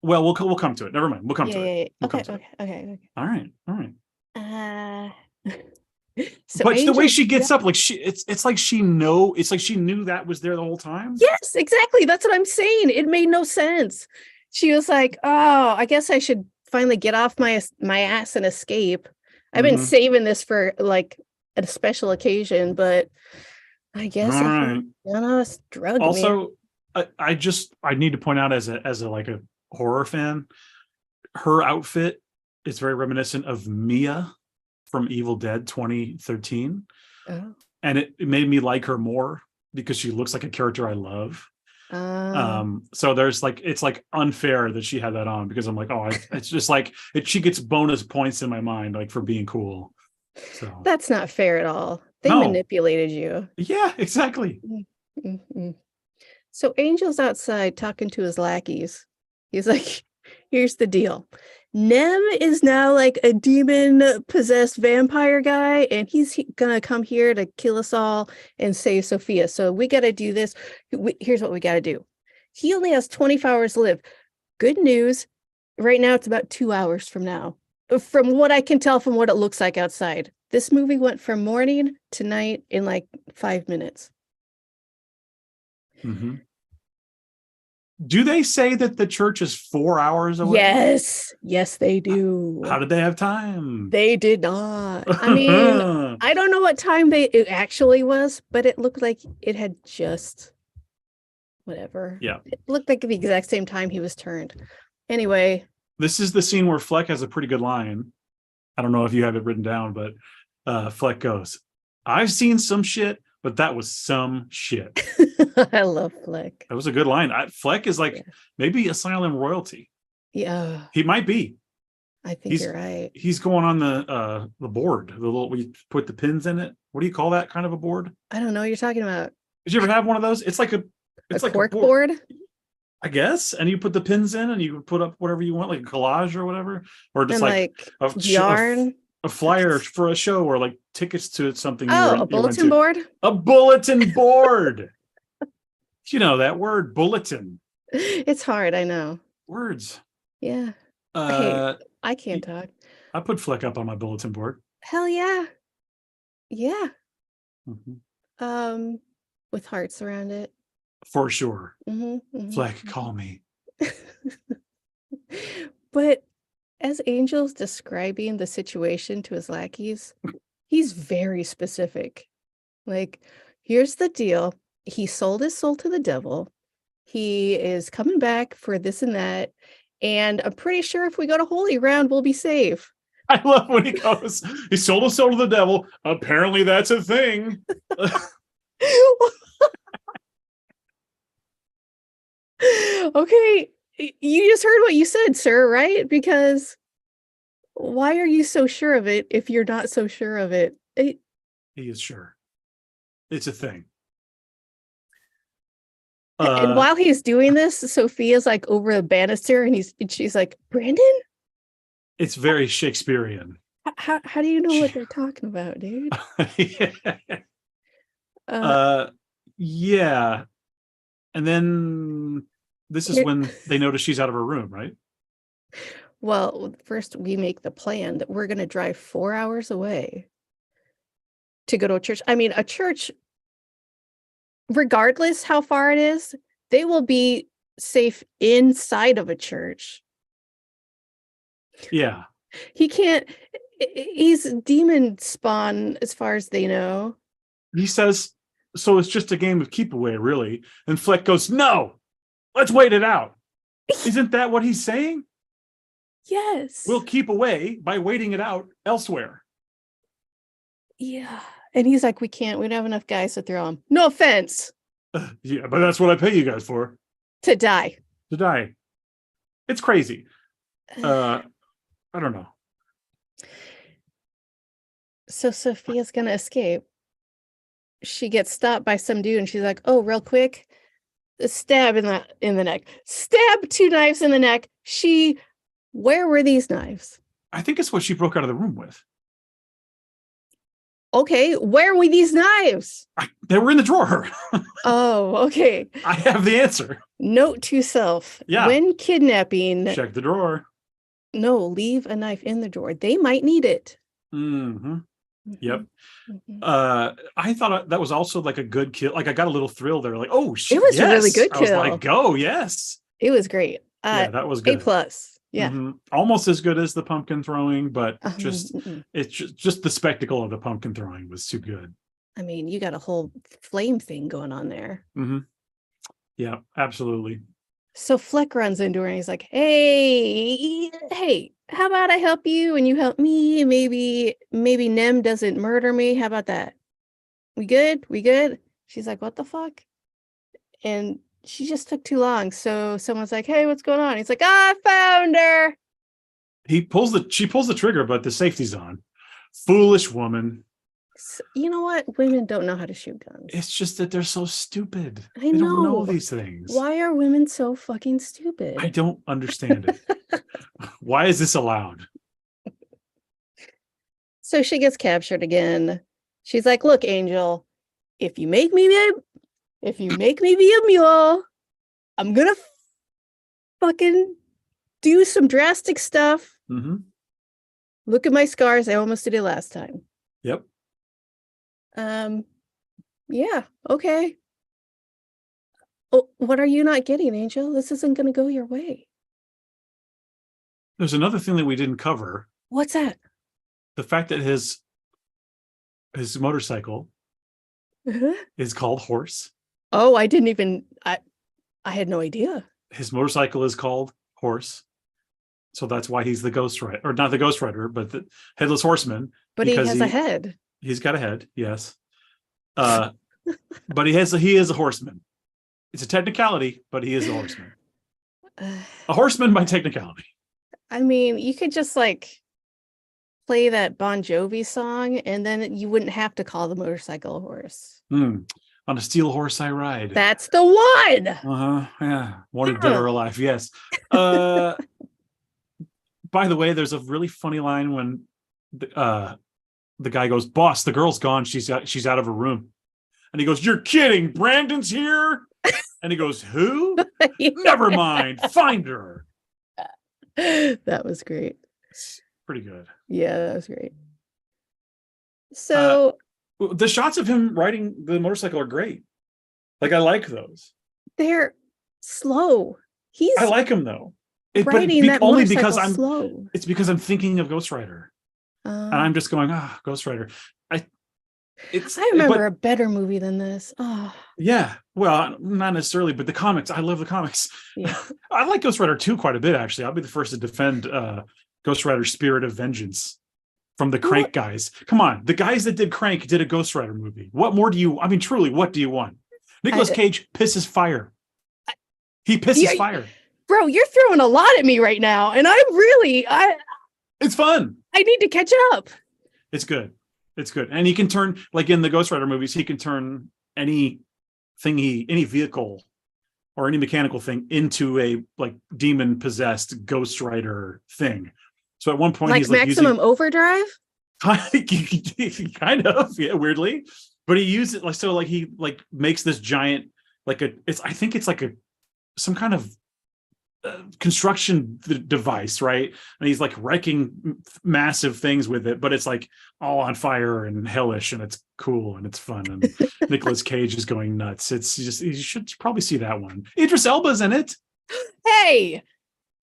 well, we'll come to it. Never mind. We'll come to it. Okay. All right. So but the way she gets up, like it's like she knew that was there the whole time. Yes, exactly. That's what I'm saying. It made no sense. She was like, oh, I guess I should finally get off my ass and escape. I've been saving this for like a special occasion, but I guess it's drug. Also, I need to point out as a like a horror fan, her outfit is very reminiscent of Mia from Evil Dead 2013. Oh. And it made me like her more because she looks like a character I love. So there's like, it's like unfair that she had that on because I'm like, oh, it's just like she gets bonus points in my mind, like for being cool. So that's not fair at all. They manipulated you. Yeah, exactly. Mm-hmm. So Angel's outside talking to his lackeys. He's like, here's the deal. Nem is now like a demon-possessed vampire guy, and he's gonna come here to kill us all and save Sophia. So we got to do this. Here's what we got to do. He only has 24 hours to live. Good news. Right now, it's about 2 hours from now. From what I can tell from what it looks like outside. This movie went from morning to night in like 5 minutes. Mm-hmm. Do they say that the church is 4 hours away? Yes, they do. How did they have time? They did not. I mean, I don't know what time it actually was, but it looked like it had just whatever. Yeah. It looked like the exact same time he was turned. Anyway. This is the scene where Fleck has a pretty good line. I don't know if you have it written down, but Fleck goes, I've seen some shit, but that was some shit. I love Fleck. That was a good line. Fleck is like maybe Asylum royalty. Yeah. He might be. I think you're right. He's going on the board, the little we put the pins in it. What do you call that kind of a board? I don't know what you're talking about. Did you ever have one of those? It's like a cork board, I guess. And you put the pins in and you put up whatever you want, like a collage or whatever, or just like a yarn. A flyer for a show or like tickets to something. A bulletin board? A bulletin board. You know that word, bulletin. It's hard, I know. Words. Yeah. Hey, I can't talk. I put Fleck up on my bulletin board. Hell yeah. Yeah. Mm-hmm. With hearts around it. For sure. Mm-hmm. Fleck, call me. But as Angel's describing the situation to his lackeys, he's very specific. Like, here's the deal. He sold his soul to the devil. He is coming back for this and that. And I'm pretty sure if we go to Holy Ground, we'll be safe. I love when he goes, he sold his soul to the devil. Apparently that's a thing. Okay. You just heard what you said, sir, right? Because why are you so sure of it if you're not so sure of it? He is sure. It's a thing. And while he's doing this, Sophia's like over the banister and she's like, Brandon? It's very Shakespearean. How do you know what they're talking about, dude? Yeah. And then this is when they notice she's out of her room, right? Well, first we make the plan that we're going to drive 4 hours away to go to a church. I mean, a church, regardless how far it is, they will be safe inside of a church. Yeah. He's demon spawn as far as they know. He says, so it's just a game of keep away, really. And Fleck goes, no, let's wait it out. Isn't that what he's saying? Yes. We'll keep away by waiting it out elsewhere. Yeah. And he's like, we don't have enough guys to throw him. No offense. Yeah, but that's what I pay you guys for. To die. It's crazy. I don't know. So Sophia's going to escape. She gets stopped by some dude and she's like, oh, real quick, stab in the neck. Stab 2 knives in the neck. Where were these knives? I think it's what she broke out of the room with. Okay, where were these knives? They were in the drawer. Oh, okay. I have the answer. Note to self. Yeah. When kidnapping. Check the drawer. No, leave a knife in the drawer. They might need it. Mm-hmm. Yep. Mm-hmm. I thought that was also like a good kill. Like I got a little thrill there. Like, oh shit. It was a really good kill. I was like, oh yes. It was great. Yeah, that was good. A+. Yeah. Mm-hmm. Almost as good as the pumpkin throwing, but it's just the spectacle of the pumpkin throwing was too good. I mean, you got a whole flame thing going on there. Mm-hmm. Yeah, absolutely. So Fleck runs into her and he's like, hey, how about I help you and you help me? Maybe Nem doesn't murder me. How about that? We good? She's like, what the fuck? And she just took too long. So someone's like, hey, what's going on? He's like, I found her. She pulls the trigger, but the safety's on. Foolish woman. You know what? Women don't know how to shoot guns. It's just that they're so stupid. I They don't know know. these things. Why are women so fucking stupid? I don't understand it. Why is this allowed? So she gets captured again. She's like, "Look, Angel, if you make me be a mule, I'm gonna fucking do some drastic stuff. Mm-hmm. Look at my scars. I almost did it last time." Yep. Yeah, okay. Oh, what are you not getting, Angel? This isn't gonna go your way. There's another thing that we didn't cover. What's that? The fact that his motorcycle is called Horse. Oh, I didn't even I had no idea. His motorcycle is called Horse. So that's why he's the Ghost Rider, or not the Ghost Rider, but the Headless Horseman. But he has a head. He's got a head, yes. But he is a horseman. It's a technicality, but he is a horseman. A horseman by technicality. I mean, you could just like play that Bon Jovi song, and then you wouldn't have to call the motorcycle a horse. On a steel horse I ride. That's the one. Yeah. Wanted dead or alive. Yes. By the way, there's a really funny line when the guy goes, "Boss, the girl's gone. She's out of her room." And he goes, "You're kidding. Brandon's here?" And he goes, "Who?" Yeah. "Never mind. Find her." That was great. It's pretty good. Yeah, that was great. So the shots of him riding the motorcycle are great. Like, I like those. They're slow. I like him though. Riding that only motorcycle because I'm slow. It's because I'm thinking of Ghost Rider. And I'm just going, Ghost Rider. I remember a better movie than this. Oh. Yeah. Well, not necessarily, but the comics. I love the comics. Yeah. I like Ghost Rider 2 quite a bit, actually. I'll be the first to defend Ghost Rider Spirit of Vengeance from the Crank guys. Come on. The guys that did Crank did a Ghost Rider movie. What more do you, truly, what do you want? Nicolas Cage pisses fire. He pisses fire. Bro, you're throwing a lot at me right now. And it's fun. I need to catch up. It's good. It's good. And he can turn, like in the Ghost Rider movies, he can turn any vehicle or any mechanical thing into a like demon possessed Ghost Rider thing. So at one point like he's like maximum overdrive? Kind of, yeah, weirdly. But he uses it like, so like he like makes this giant, like I think it's like some kind of construction device, right? And he's like wrecking massive things with it, but it's like all on fire and hellish, and it's cool and it's fun, and Nicolas Cage is going nuts. It's just, you should probably see that one. Idris Elba's in it. Hey,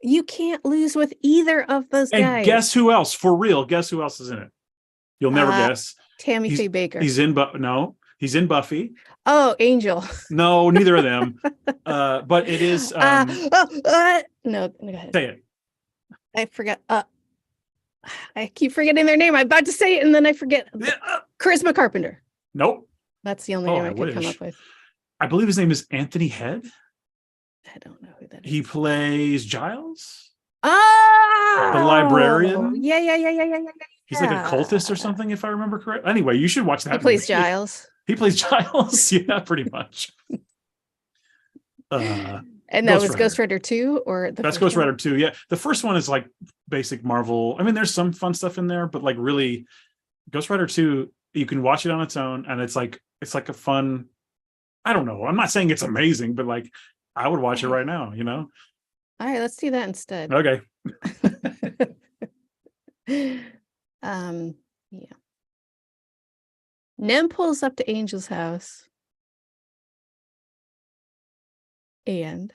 you can't lose with either of those guys. And guess who else? For real, guess who else is in it? You'll never guess. Tammy Faye Baker. He's in Buffy. Oh, Angel. No, neither of them. But it is. No, go ahead. Say it. I forgot. I keep forgetting their name. I'm about to say it and then I forget. Charisma Carpenter. Nope. That's the only name I could come up with. I believe his name is Anthony Head. I don't know who that is. He plays Giles. Oh, the librarian. Yeah. He's like a cultist or something, if I remember correctly. Anyway, you should watch that. He plays Giles. He plays Giles. Yeah, pretty much. And that was Ghost Rider 2, or that's Ghost Rider 2. Yeah, the first one is like basic Marvel. I mean, there's some fun stuff in there, but like really, Ghost Rider 2, you can watch it on its own, and it's like a fun. I don't know. I'm not saying it's amazing, but like I would watch it right now. You know. All right, let's do that instead. Okay. Yeah. Nem pulls up to Angel's house. And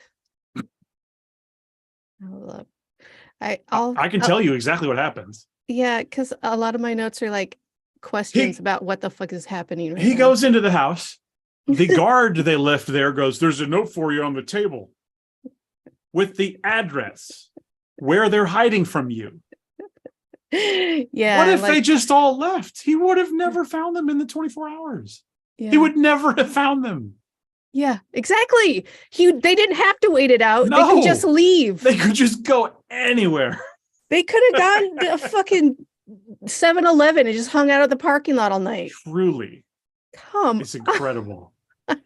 I can tell you exactly what happens. Yeah, because a lot of my notes are like questions about what the fuck is happening. He goes into the house. The guard they left there goes, "There's a note for you on the table with the address where they're hiding from you." Yeah. What if they just all left? He would have never found them in the 24 hours. Yeah. He would never have found them. Yeah, exactly. They didn't have to wait it out. No, they could just leave. They could just go anywhere. They could have gone to fucking 7-Eleven and just hung out at the parking lot all night. Truly. Come It's incredible.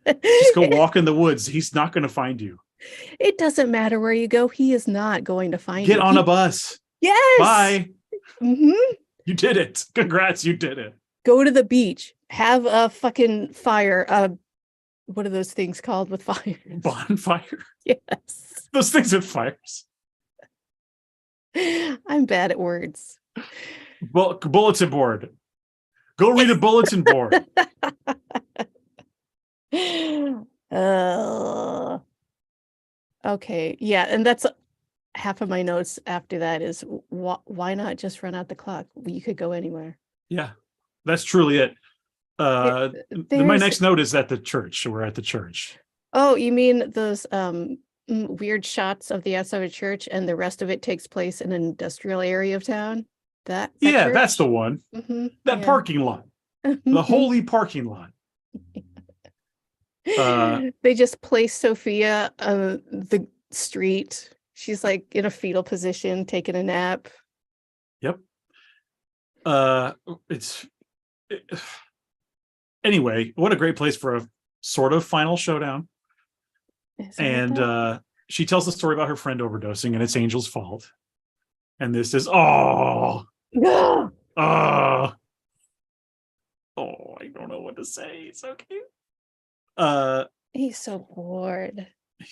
Just go walk in the woods. He's not going to find you. It doesn't matter where you go. He is not going to find you. Get on a bus. Yes. Bye. Mm-hmm. You did it. Congrats. You did it. Go to the beach. Have a fucking fire. What are those things called with fire? Bonfire. Yes. Those things with fires. I'm bad at words. Bulletin board. Go read a bulletin board. Okay. Yeah. And that's half of my notes after that is why not just run out the clock? You could go anywhere. Yeah, that's truly it. My next note is at the church. We're at the church. Oh, you mean those weird shots of the outside of a church and the rest of it takes place in an industrial area of town? That yeah, church? That's the one. Mm-hmm. That parking lot. The holy parking lot. They just place Sophia on the street. She's like in a fetal position, taking a nap. Yep. Anyway, what a great place for a sort of final showdown. And she tells the story about her friend overdosing, and it's Angel's fault. And this is I don't know what to say. It's so cute. He's so bored.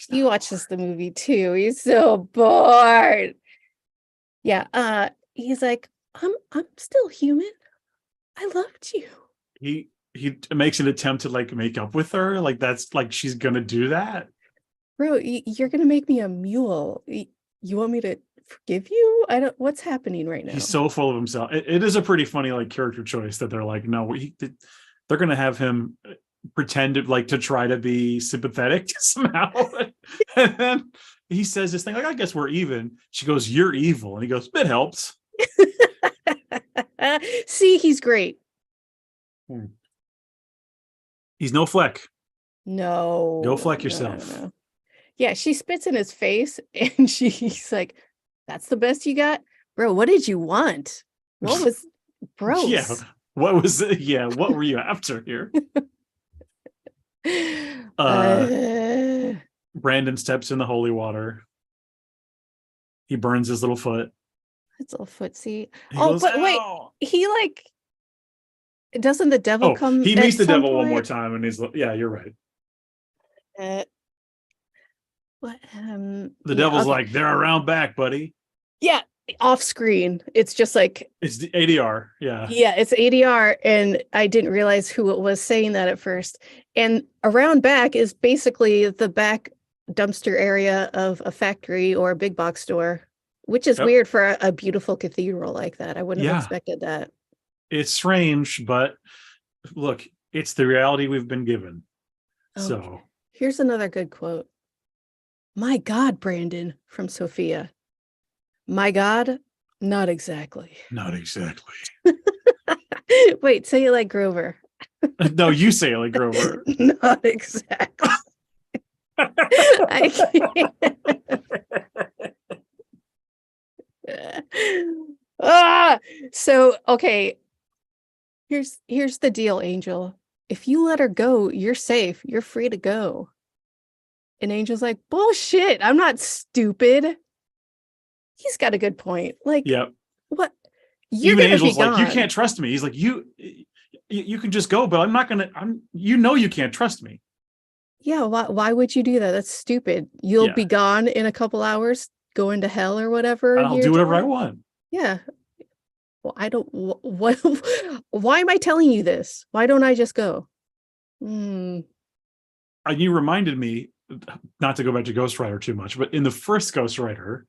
He watches the movie too. He's so bored. Yeah. He's like, I'm still human. I loved you. He makes an attempt to like make up with her. Like that's like she's gonna do that. Bro, you're gonna make me a mule. You want me to forgive you? What's happening right now? He's so full of himself. It is a pretty funny like character choice that they're like, no, they're gonna have him pretend to try to be sympathetic somehow. And then he says this thing like, I guess we're even. She goes, you're evil. And he goes, it helps. See, he's great. He's no Fleck. No. Go Fleck yourself. No. Yeah, she spits in his face and she's like, that's the best you got? Bro, what did you want? What was gross? Yeah. What was it? Yeah, what were you after here? Brandon steps in the holy water. He burns his little foot. His little footsie. Goes, but wait, he doesn't the devil come? He meets the devil one more time, and he's yeah, you're right. What? The devil's like, they're around back, buddy. Yeah, off screen. It's just like it's the ADR. Yeah. Yeah, it's ADR, and I didn't realize who it was saying that at first. And around back is basically the back dumpster area of a factory or a big box store, which is weird for a beautiful cathedral like that. I wouldn't have expected that. It's strange, but look, it's the reality we've been given. Okay. So here's another good quote. My God, Brandon, from Sophia. My God, not exactly. Not exactly. Wait, say it like Grover. No, you say it like Grover. Not exactly. I can't. So okay. Here's the deal, Angel. If you let her go, you're safe. You're free to go. And Angel's like, bullshit. I'm not stupid. He's got a good point. Like, yep. What? You're even Angel's like, you can't trust me. He's like, you can just go, but I'm not gonna. You can't trust me. Yeah. Why would you do that? That's stupid. You'll be gone in a couple hours, going to hell or whatever. And I'll do whatever I want. Yeah. Well, I don't. What? Why am I telling you this? Why don't I just go? You reminded me, not to go back to Ghost Rider too much, but in the first Ghost Rider,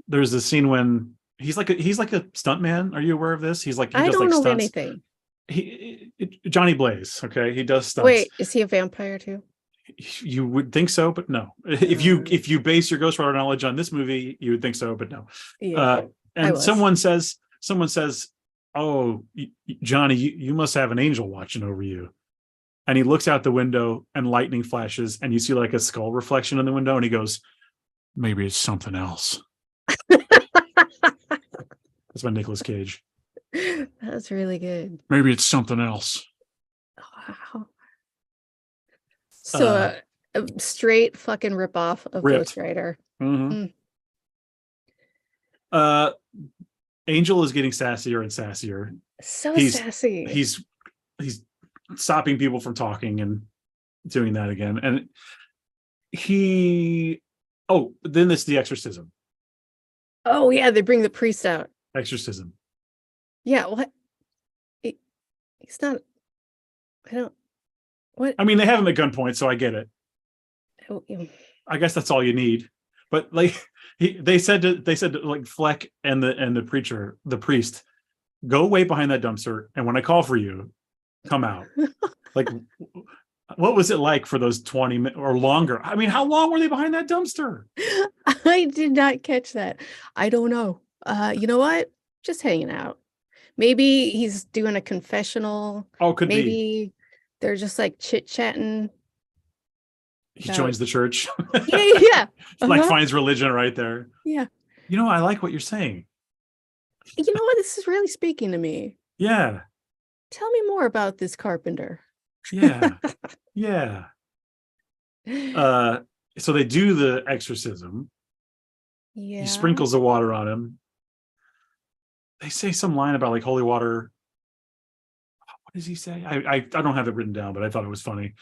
there's a scene when he's like a stuntman. Are you aware of this? He's like, I don't know stunts. Anything. Johnny Blaze. Okay, he does stunts. Wait, is he a vampire too? You would think so, but no. If you base your Ghost Rider knowledge on this movie, you would think so, but no. Yeah, and someone says, "Oh, Johnny, you must have an angel watching over you." And he looks out the window and lightning flashes and you see like a skull reflection in the window and he goes, maybe it's something else. That's my Nicolas Cage. That's really good. Maybe it's something else. Wow. So a straight fucking ripoff of Ripped. Ghost Rider. Mm-hmm. Angel is getting sassier and sassier. So sassy. He's stopping people from talking and doing that again. And then it's the exorcism. Oh yeah, they bring the priest out. Exorcism. Yeah, what? He's not. I don't. What? I mean, they have him at gunpoint, so I get it. Oh, yeah. I guess that's all you need. But like they said like Fleck and the priest, go wait behind that dumpster, and when I call for you, come out. Like, what was it like for those 20 minutes or longer? I mean, how long were they behind that dumpster? I did not catch that. I don't know. You know what? Just hanging out. Maybe he's doing a confessional. Oh, could Maybe be. they're just like chit-chatting. He joins the church. Yeah. Like finds religion right there. Yeah. You know, I like what you're saying. You know what? This is really speaking to me. Yeah. Tell me more about this carpenter. Yeah. Yeah. So they do the exorcism. Yeah. He sprinkles the water on him. They say some line about like holy water. What does he say? I don't have it written down, but I thought it was funny.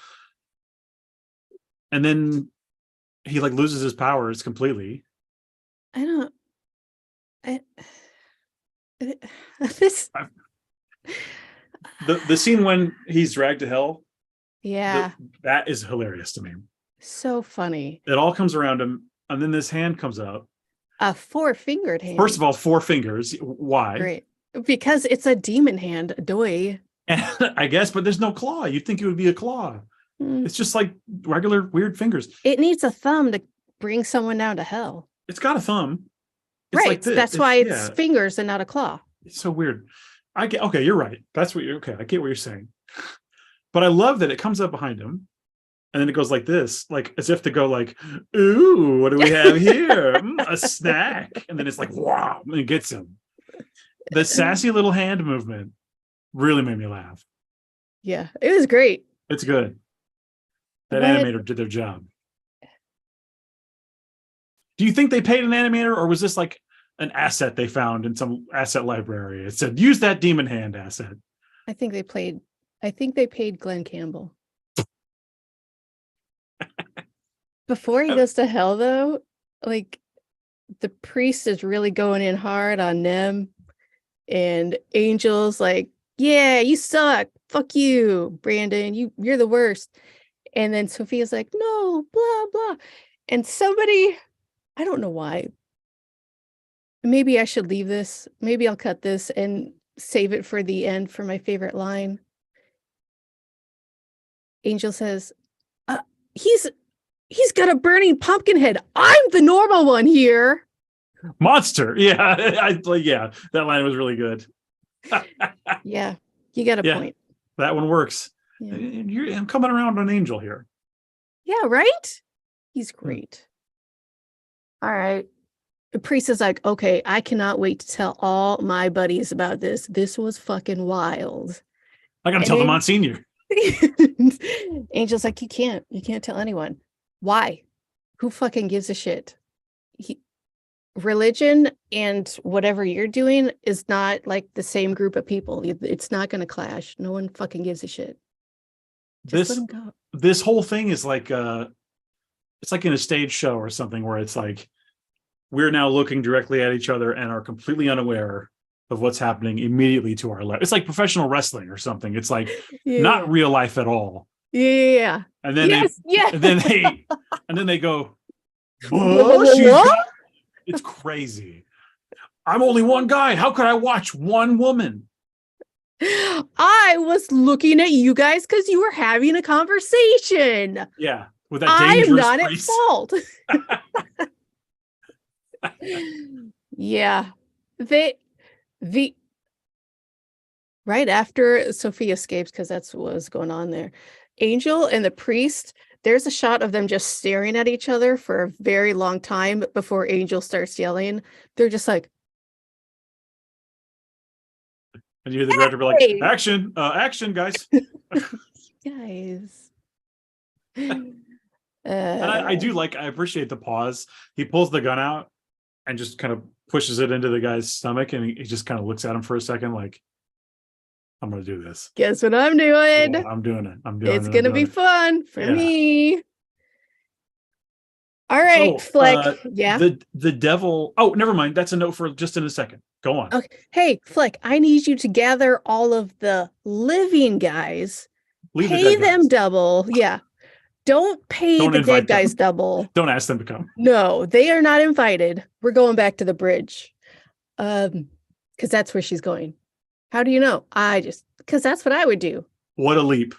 And then he like loses his powers completely. The scene when he's dragged to hell. Yeah. That is hilarious to me. So funny. It all comes around him, and then this hand comes out. A 4-fingered hand. First of all, 4 fingers. Why? Great. Because it's a demon hand. Doy. I guess, but there's no claw. You'd think it would be a claw. It's just like regular weird fingers. It needs a thumb to bring someone down to hell. It's got a thumb. It's right. Like this. That's why it's fingers and not a claw. It's so weird. Okay, you're right. That's what you're okay. I get what you're saying. But I love that it comes up behind him and then it goes like this, like as if to go like, ooh, what do we have here? A snack. And then it's like, wow, and it gets him. The sassy little hand movement really made me laugh. Yeah, it was great. It's good. That animator did their job. Do you think they paid an animator, or was this like an asset they found in some asset library? It said, use that demon hand asset. I think they paid Glenn Campbell. Before he goes to hell, though, like the priest is really going in hard on Nem, and Angel's like, yeah, you suck. Fuck you, Brandon. You're the worst. And then Sophia's like, no, blah, blah. And somebody, I don't know why. Maybe I should leave this. Maybe I'll cut this and save it for the end for my favorite line. Angel says, he's got a burning pumpkin head. I'm the normal one here. Monster. Yeah. Yeah. That line was really good. Yeah. You got a point. That one works. Yeah. I'm coming around on Angel here. Yeah, right? He's great. All right. The priest is like, okay, I cannot wait to tell all my buddies about this. This was fucking wild. I gotta tell the Monsignor. Angel's like, you can't tell anyone. Why? Who fucking gives a shit? Religion and whatever you're doing is not like the same group of people. It's not going to clash. No one fucking gives a shit. Just let them go. This whole thing is like it's like in a stage show or something where it's like we're now looking directly at each other and are completely unaware of what's happening immediately to our left. It's like professional wrestling or something. It's like not real life at all. Yeah. And then and then they go, it's crazy. I'm only one guy. How could I watch one woman? I was looking at you guys because you were having a conversation. Yeah. With that dangerous I'm not priest. at fault. Yeah. The right after Sophia escapes, because that's what was going on there, Angel and the priest, there's a shot of them just staring at each other for a very long time before Angel starts yelling. They're just like, And you hear the director be like, Hey! action, guys. Guys. And I appreciate the pause. He pulls the gun out and just kind of pushes it into the guy's stomach, and he just kind of looks at him for a second like, I'm going to do this. Guess what I'm doing? Yeah, I'm doing it. It's going to be fun for me. All right, Fleck. Yeah. The devil. Oh, never mind. That's a note for just in a second. Go on. Okay. Hey, Fleck, I need you to gather all of the living guys. Pay them double. Yeah. Don't pay the dead guys double. Don't ask them to come. No, they are not invited. We're going back to the bridge. Because that's where she's going. How do you know? Because that's what I would do. What a leap.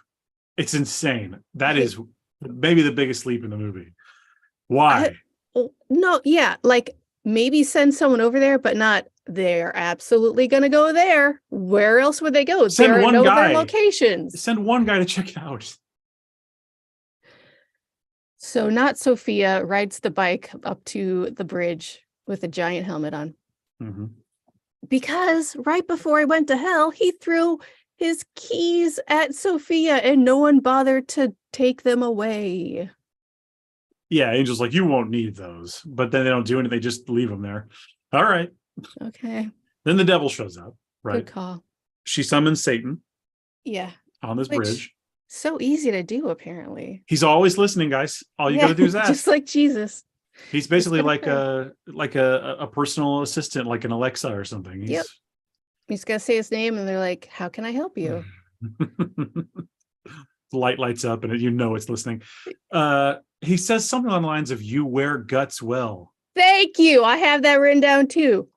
It's insane. That is maybe the biggest leap in the movie. Why? No, yeah. Like maybe send someone over there, but not, they're absolutely going to go there. Where else would they go? Send one guy. Locations. Send one guy to check it out. So not Sophia rides the bike up to the bridge with a giant helmet on. Mm-hmm. Because right before he went to hell, he threw his keys at Sophia and no one bothered to take them away. Yeah, Angel's like, you won't need those. But then they don't do anything. They just leave them there. All right. Okay. Then the devil shows up, right? Good call. She summons Satan. Yeah. On this bridge. So easy to do, apparently. He's always listening, guys. All you got to do is ask. Just like Jesus. He's basically like a personal assistant, like an Alexa or something. He's got to say his name, and they're like, how can I help you? The light lights up, and you know it's listening. He says something on the lines of, you wear guts well. Thank you. I have that written down, too.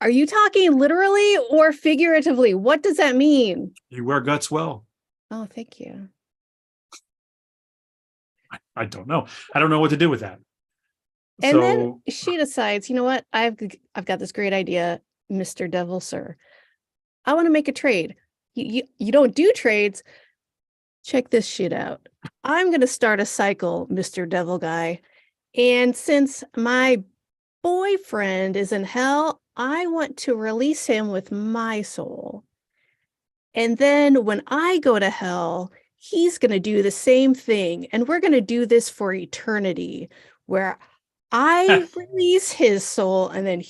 Are you talking literally or figuratively? What does that mean? You wear guts well. Oh, thank you. I don't know. I don't know what to do with that. And then she decides, you know what? I've got this great idea, Mr. Devil, sir. I want to make a trade. You don't do trades. Check this shit out. I'm going to start a cycle, Mr. Devil guy. And since my boyfriend is in hell, I want to release him with my soul. And then when I go to hell, he's going to do the same thing. And we're going to do this for eternity, where I release his soul and then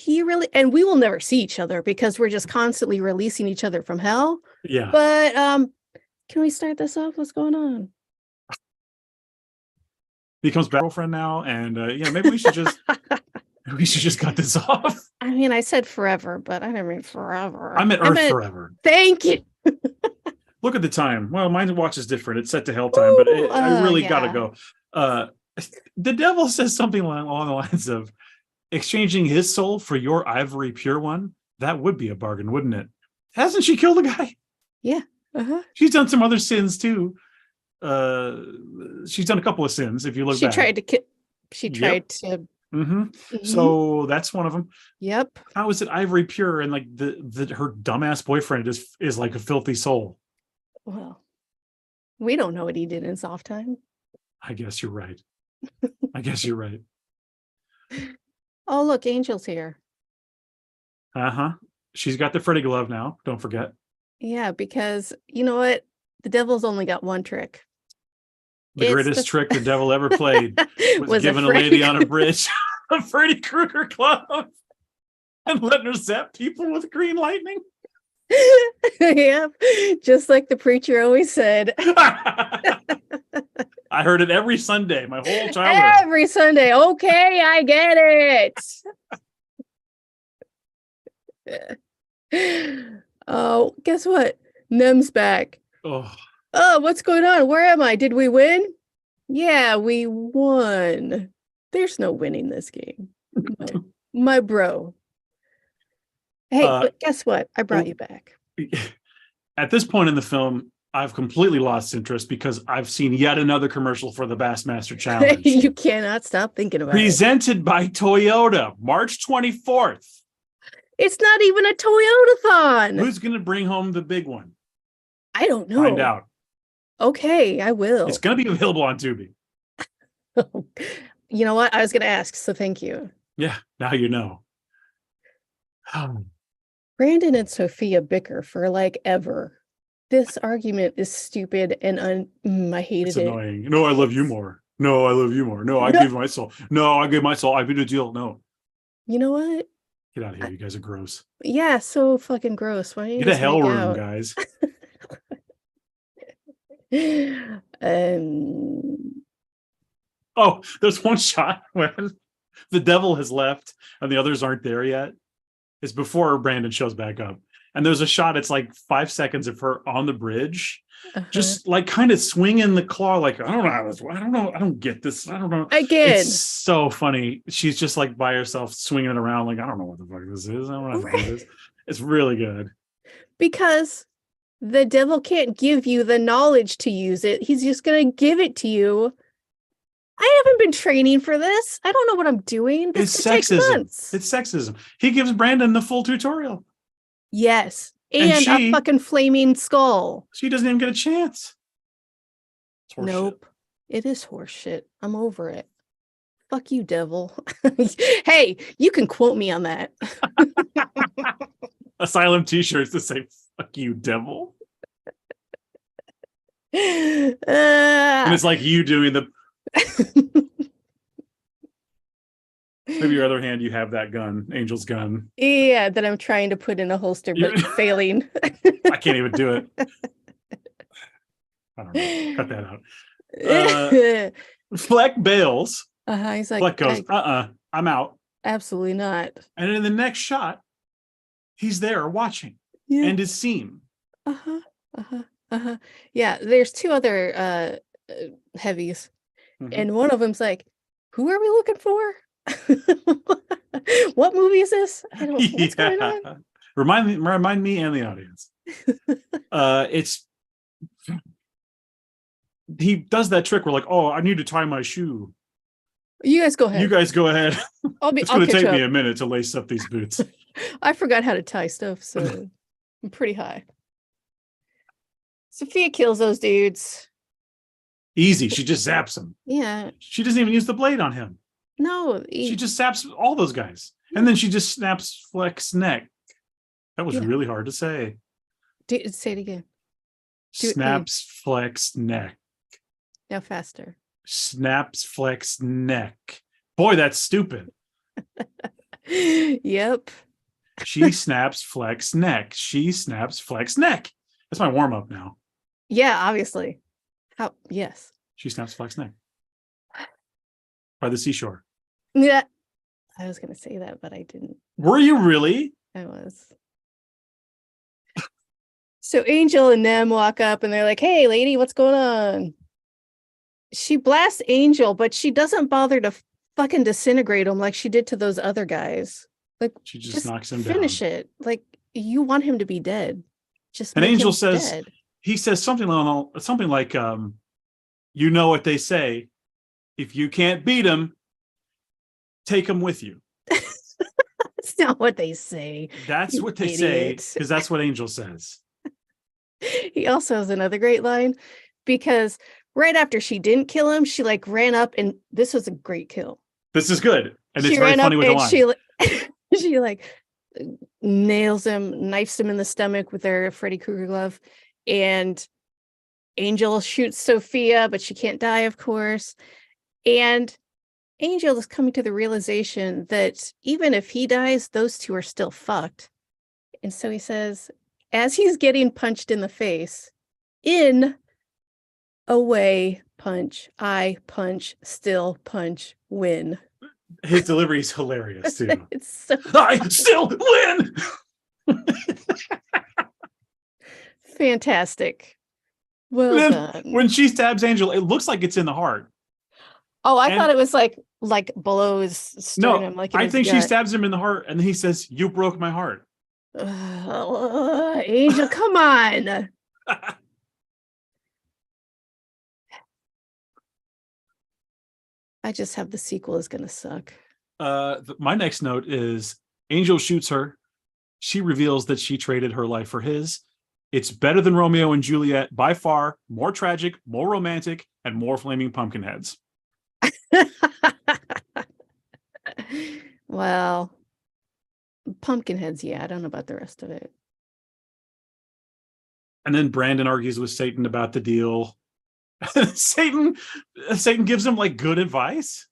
and we will never see each other because we're just constantly releasing each other from hell. Yeah. But can we start this off? What's going on? Becomes girlfriend now, and maybe we should just cut this off. I mean, I said forever, but I didn't mean forever. I meant Earth forever. Thank you. Look at the time. Well, my watch is different. It's set to hell time, but I really gotta go. The devil says something along the lines of, exchanging his soul for your ivory pure one. That would be a bargain, wouldn't it? Hasn't she killed a guy? Yeah. Uh-huh. She's done some other sins too. She's done a couple of sins. If you look back, she tried to. Mm-hmm. Mm-hmm. So that's one of them. Yep. How is it ivory pure and like her dumbass boyfriend is like a filthy soul? Well, we don't know what he did in soft time. I guess you're right. Oh, look, Angel's here. Uh-huh. She's got the Freddy glove now. Don't forget. Yeah, because you know what? The devil's only got one trick. The greatest trick the devil ever played was giving a lady on a bridge a Freddy Krueger glove and letting her zap people with green lightning. Yep, just like the preacher always said. I heard it every Sunday, my whole childhood. Every Sunday. Okay, I get it. Oh, guess what? Nem's back. Oh, what's going on? Where am I? Did we win? Yeah, we won. There's no winning this game. My bro. Hey, but guess what? I brought you back. At this point in the film, I've completely lost interest because I've seen yet another commercial for the Bassmaster Challenge. You cannot stop thinking about it. Presented by Toyota, March 24th. It's not even a Toyota-thon. Who's going to bring home the big one? I don't know. Find out. Okay, I will. It's going to be available on Tubi. You know what? I was going to ask, so thank you. Yeah, now you know. Brandon and Sophia bicker for like ever. This argument is stupid and I hated It's it. annoying. No, I love you more. No, I love you more. No, I give my soul. No, I give my soul. I beat a deal. No. You know what? Get out of here. You guys are gross. Yeah, so fucking gross. Why don't you Get a just hell make room, out? guys. Oh, there's one shot when the devil has left and the others aren't there yet. It's before Brandon shows back up. And there's a shot, it's like 5 seconds of her on the bridge, just like kind of swinging the claw, like, I don't know how this, I don't know, I don't get this, I don't know. Again. It's so funny. She's just like by herself swinging it around, like, I don't know what the fuck this is. I don't know how to do this. It's really good. Because the devil can't give you the knowledge to use it. He's just going to give it to you. I haven't been training for this. I don't know what I'm doing. This It's could take sexism. months. It's sexism. He gives Brandon the full tutorial. Yes. And a fucking flaming skull. She doesn't even get a chance. Nope. It is horseshit. I'm over it. Fuck you, devil. Hey, you can quote me on that. Asylum t-shirts to say, fuck you, devil. And it's like you doing the... Maybe your other hand, you have that gun, Angel's gun. Yeah, that I'm trying to put in a holster, but failing. I can't even do it. I don't know. Cut that out. Fleck bails. He's like, Fleck goes, I'm out. Absolutely not. And in the next shot, he's there watching and is seen. Yeah, there's two other heavies. And one of them's like, who are we looking for? What movie is this? I don't know what's going on. Remind me and the audience. He does that trick where like, oh, I need to tie my shoe. You guys go ahead. You guys go ahead. It's going to take me a minute to lace up these boots. I forgot how to tie stuff, so I'm pretty high. Sophia kills those dudes. Easy. She just zaps them. Yeah. She doesn't even use the blade on him. No. She just zaps all those guys. And then she just snaps Fleck's neck. That was really hard to say. Say it again. Snaps Fleck's neck. Now faster. Snaps Fleck's neck. Boy, that's stupid. Yep. She snaps Fleck's neck. She snaps Fleck's neck. That's my warm-up now. Yeah, obviously. Yes. She snaps Fleck's neck. By the seashore. Yeah. I was going to say that, but I didn't. Were you really? I was. So Angel and them walk up and they're like, hey, lady, what's going on? She blasts Angel, but she doesn't bother to fucking disintegrate him like she did to those other guys. Like, she just knocks him finish down. it. Like, you want him to be dead. Just and Angel says, dead. He says something like, you know what they say. If you can't beat him, take him with you. That's not what they say. That's what they say, because that's what Angel says. He also has another great line, because right after she didn't kill him, she like ran up, and this was a great kill. This is good. And it's very funny with the line. She like nails him, knifes him in the stomach with her Freddy Krueger glove. And Angel shoots Sophia, but she can't die, of course. And Angel is coming to the realization that even if he dies, those two are still fucked. And so he says, as he's getting punched in the face, in a way, punch, I punch, still punch, win. His delivery is hilarious, too. It's so I still win! Fantastic. Well done. When she stabs Angel, it looks like it's in the heart. Oh, I thought it was like below his sternum. No, I think she stabs him in the heart, and he says, "You broke my heart." Angel, come on. I just have the sequel is going to suck. My next note is Angel shoots her. She reveals that she traded her life for his. It's better than Romeo and Juliet by far, more tragic, more romantic, and more flaming pumpkin heads. Well, pumpkin heads, yeah. I don't know about the rest of it. And then Brandon argues with Satan about the deal. Satan gives him like good advice.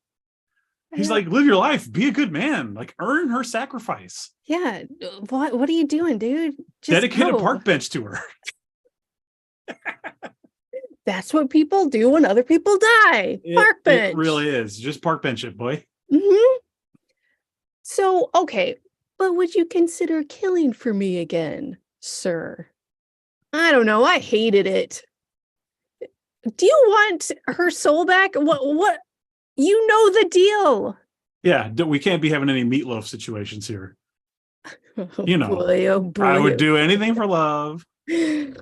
He's like, live your life, be a good man, like earn her sacrifice. Yeah. What are you doing, dude? Just dedicate go. a park bench to her. That's what people do when other people die. Park bench. It really is. Just park bench it, boy. Mm-hmm. So, okay. But would you consider killing for me again, sir? I don't know. I hated it. Do you want her soul back? What? You know the deal. Yeah, we can't be having any meatloaf situations here. Oh, you know, boy, oh boy. I would do anything for love. But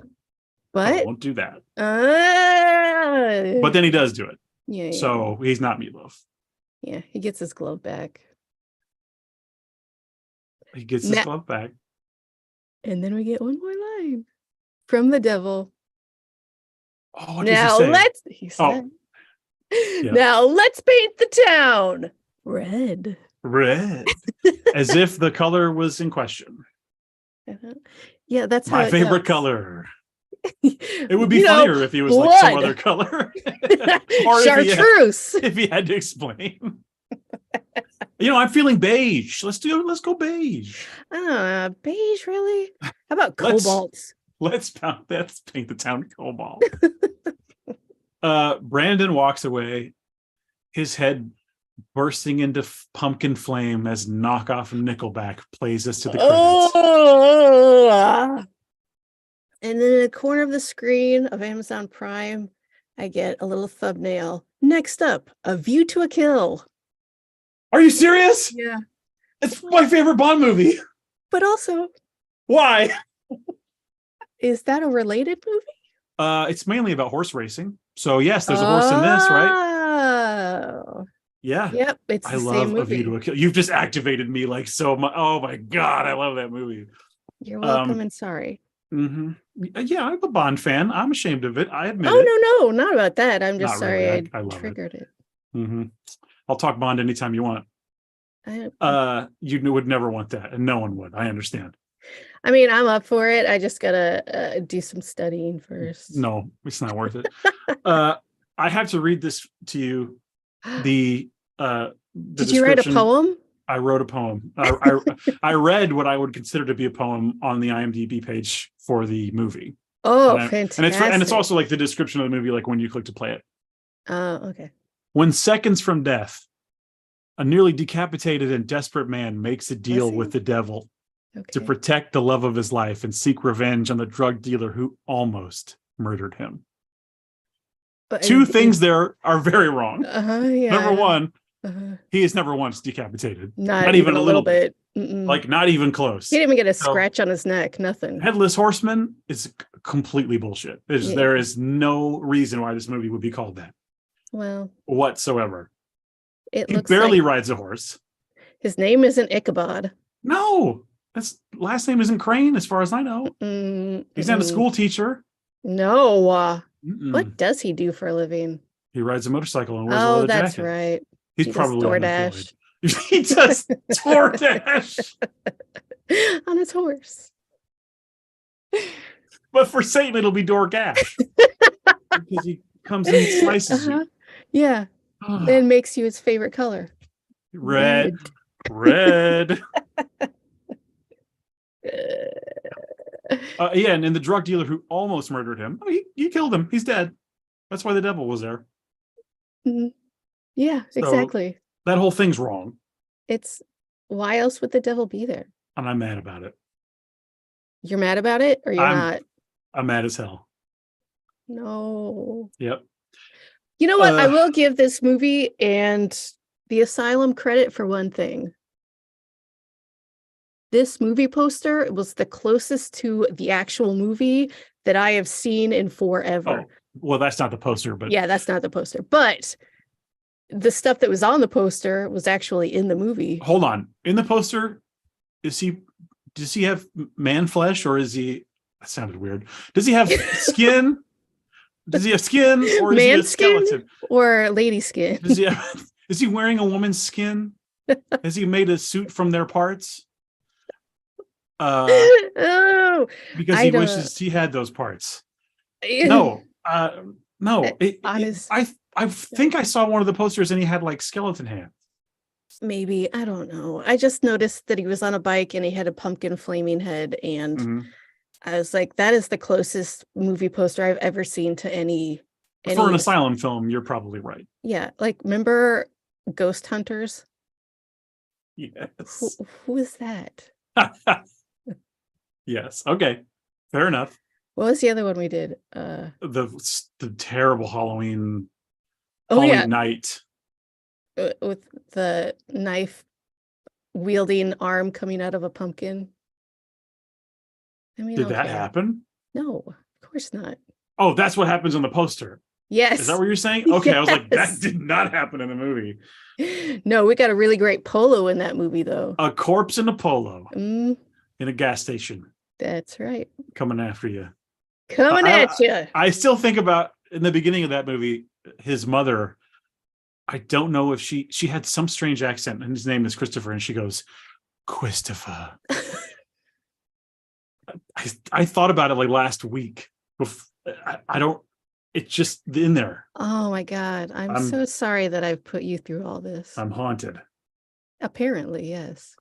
I won't do that. But then he does do it. Yeah. So he's not meatloaf. Yeah, he gets his glove back. He gets his glove back. And then we get one more line from the devil. Oh, what does he said, now let's paint the town red. Red. As if the color was in question. Yeah, that's my favorite color. It would be funnier if he was like some other color. Or chartreuse. If he had to explain. I'm feeling beige. Let's go beige. Beige, really? How about cobalt? Let's paint the town cobalt. Brandon walks away, his head bursting into pumpkin flame as knockoff Nickelback plays us to the credits. And then in the corner of the screen of Amazon Prime, I get a little thumbnail. Next up, A View to a Kill. Are you serious? Yeah. It's my favorite Bond movie. But also, why? Is that a related movie? It's mainly about horse racing. So yes, there's a horse in this, right? Oh. Yeah. Yep. It's the same movie. A View to a Kill. You've just activated me like so much. Oh my God, I love that movie. You're welcome and sorry. Mm-hmm. Yeah, I'm a Bond fan. I'm ashamed of it. I admit it. Oh, no, not about that. I'm just sorry really. I triggered it. Mm-hmm. I'll talk Bond anytime you want. You would never want that, and no one would. I understand. I mean, I'm up for it. I just gotta do some studying first. No, it's not worth it. I have to read this to you. Did you write a poem? I wrote a poem. I read what I would consider to be a poem on the IMDb page for the movie. Oh, fantastic! And it's also like the description of the movie, like when you click to play it. Oh, okay. When seconds from death, a nearly decapitated and desperate man makes a deal with the devil to protect the love of his life and seek revenge on the drug dealer who almost murdered him. But two things there are very wrong. Yeah. Number one, he is never once decapitated. Not even a little bit. Like not even close. He didn't even get a scratch on his neck. Nothing. Headless Horseman is completely bullshit. There is no reason why this movie would be called that. Well, whatsoever. He looks barely rides a horse. His name isn't Ichabod. No, his last name isn't Crane, as far as I know. He's not a school teacher. No. What does he do for a living? He rides a motorcycle and wears a leather jacket. That's right. He's probably DoorDash. He does DoorDash on his horse. But for Satan, it'll be DoorGash because he comes and slices you. Yeah, and makes you his favorite color. Red. Yeah, and the drug dealer who almost murdered him, he killed him. He's dead. That's why the devil was there. Mm-hmm. Yeah, so exactly. That whole thing's wrong. It's why else would the devil be there? And I'm mad about it. You're mad about it, or you're not? I'm mad as hell. No. Yep. You know what? I will give this movie and the Asylum credit for one thing. This movie poster was the closest to the actual movie that I have seen in forever. Oh, well, that's not the poster, but yeah, that's not the poster. But the stuff that was on the poster was actually in the movie. Hold on. In the poster, does he have man flesh, or is he? That sounded weird. Does he have skin? Does he have skin, or is he a skeleton? Or lady skin? Is he wearing a woman's skin? Has he made a suit from their parts? Oh, because I he don't. wishes he had those parts. No, no. Honest, I think I saw one of the posters and he had like skeleton hands. maybe I don't know. I just noticed that he was on a bike and he had a pumpkin flaming head, and Mhm. I was like, that is the closest movie poster I've ever seen to any For an any. Asylum film, you're probably right. Yeah, like remember Ghost Hunters? Who Yes. who is that? Yes. Okay. Fair enough. What was the other one we did? The terrible Halloween Oh yeah, night. with the knife wielding arm coming out of a pumpkin. I mean, Did that okay. happen? No, of course not. Oh, that's what happens on the poster. Is that Yes. what you're saying? Okay, I was like, that Yes. did not happen in the movie. No, we got a really great polo in that movie, though. A corpse in a polo Mm, in a gas station that's right. coming after you. Coming at you. I still think about in the beginning of that movie, his mother. I don't know if she had some strange accent, and his name is Christopher, and she goes, Christopher. I thought about it like last week. I don't. It's just in there. Oh my God. I'm I'm so sorry that I've put you through all this. I'm haunted. Apparently, yes.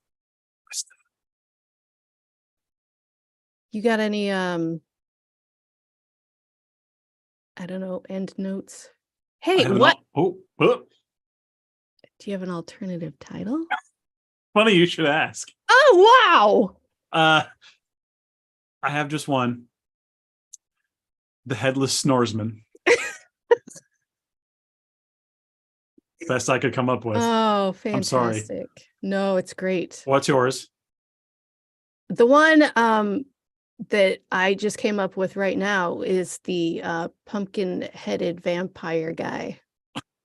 You got any I don't know, end notes? I Hey, have an what? oh, Do you have an alternative title? funny you should ask. Oh, Uh, I have just one. The Headless Horseman. Best I could come up with. wow. Oh, I'm sorry. fantastic. No, it's great. What's yours? The one that I just came up with right now is the pumpkin-headed vampire guy.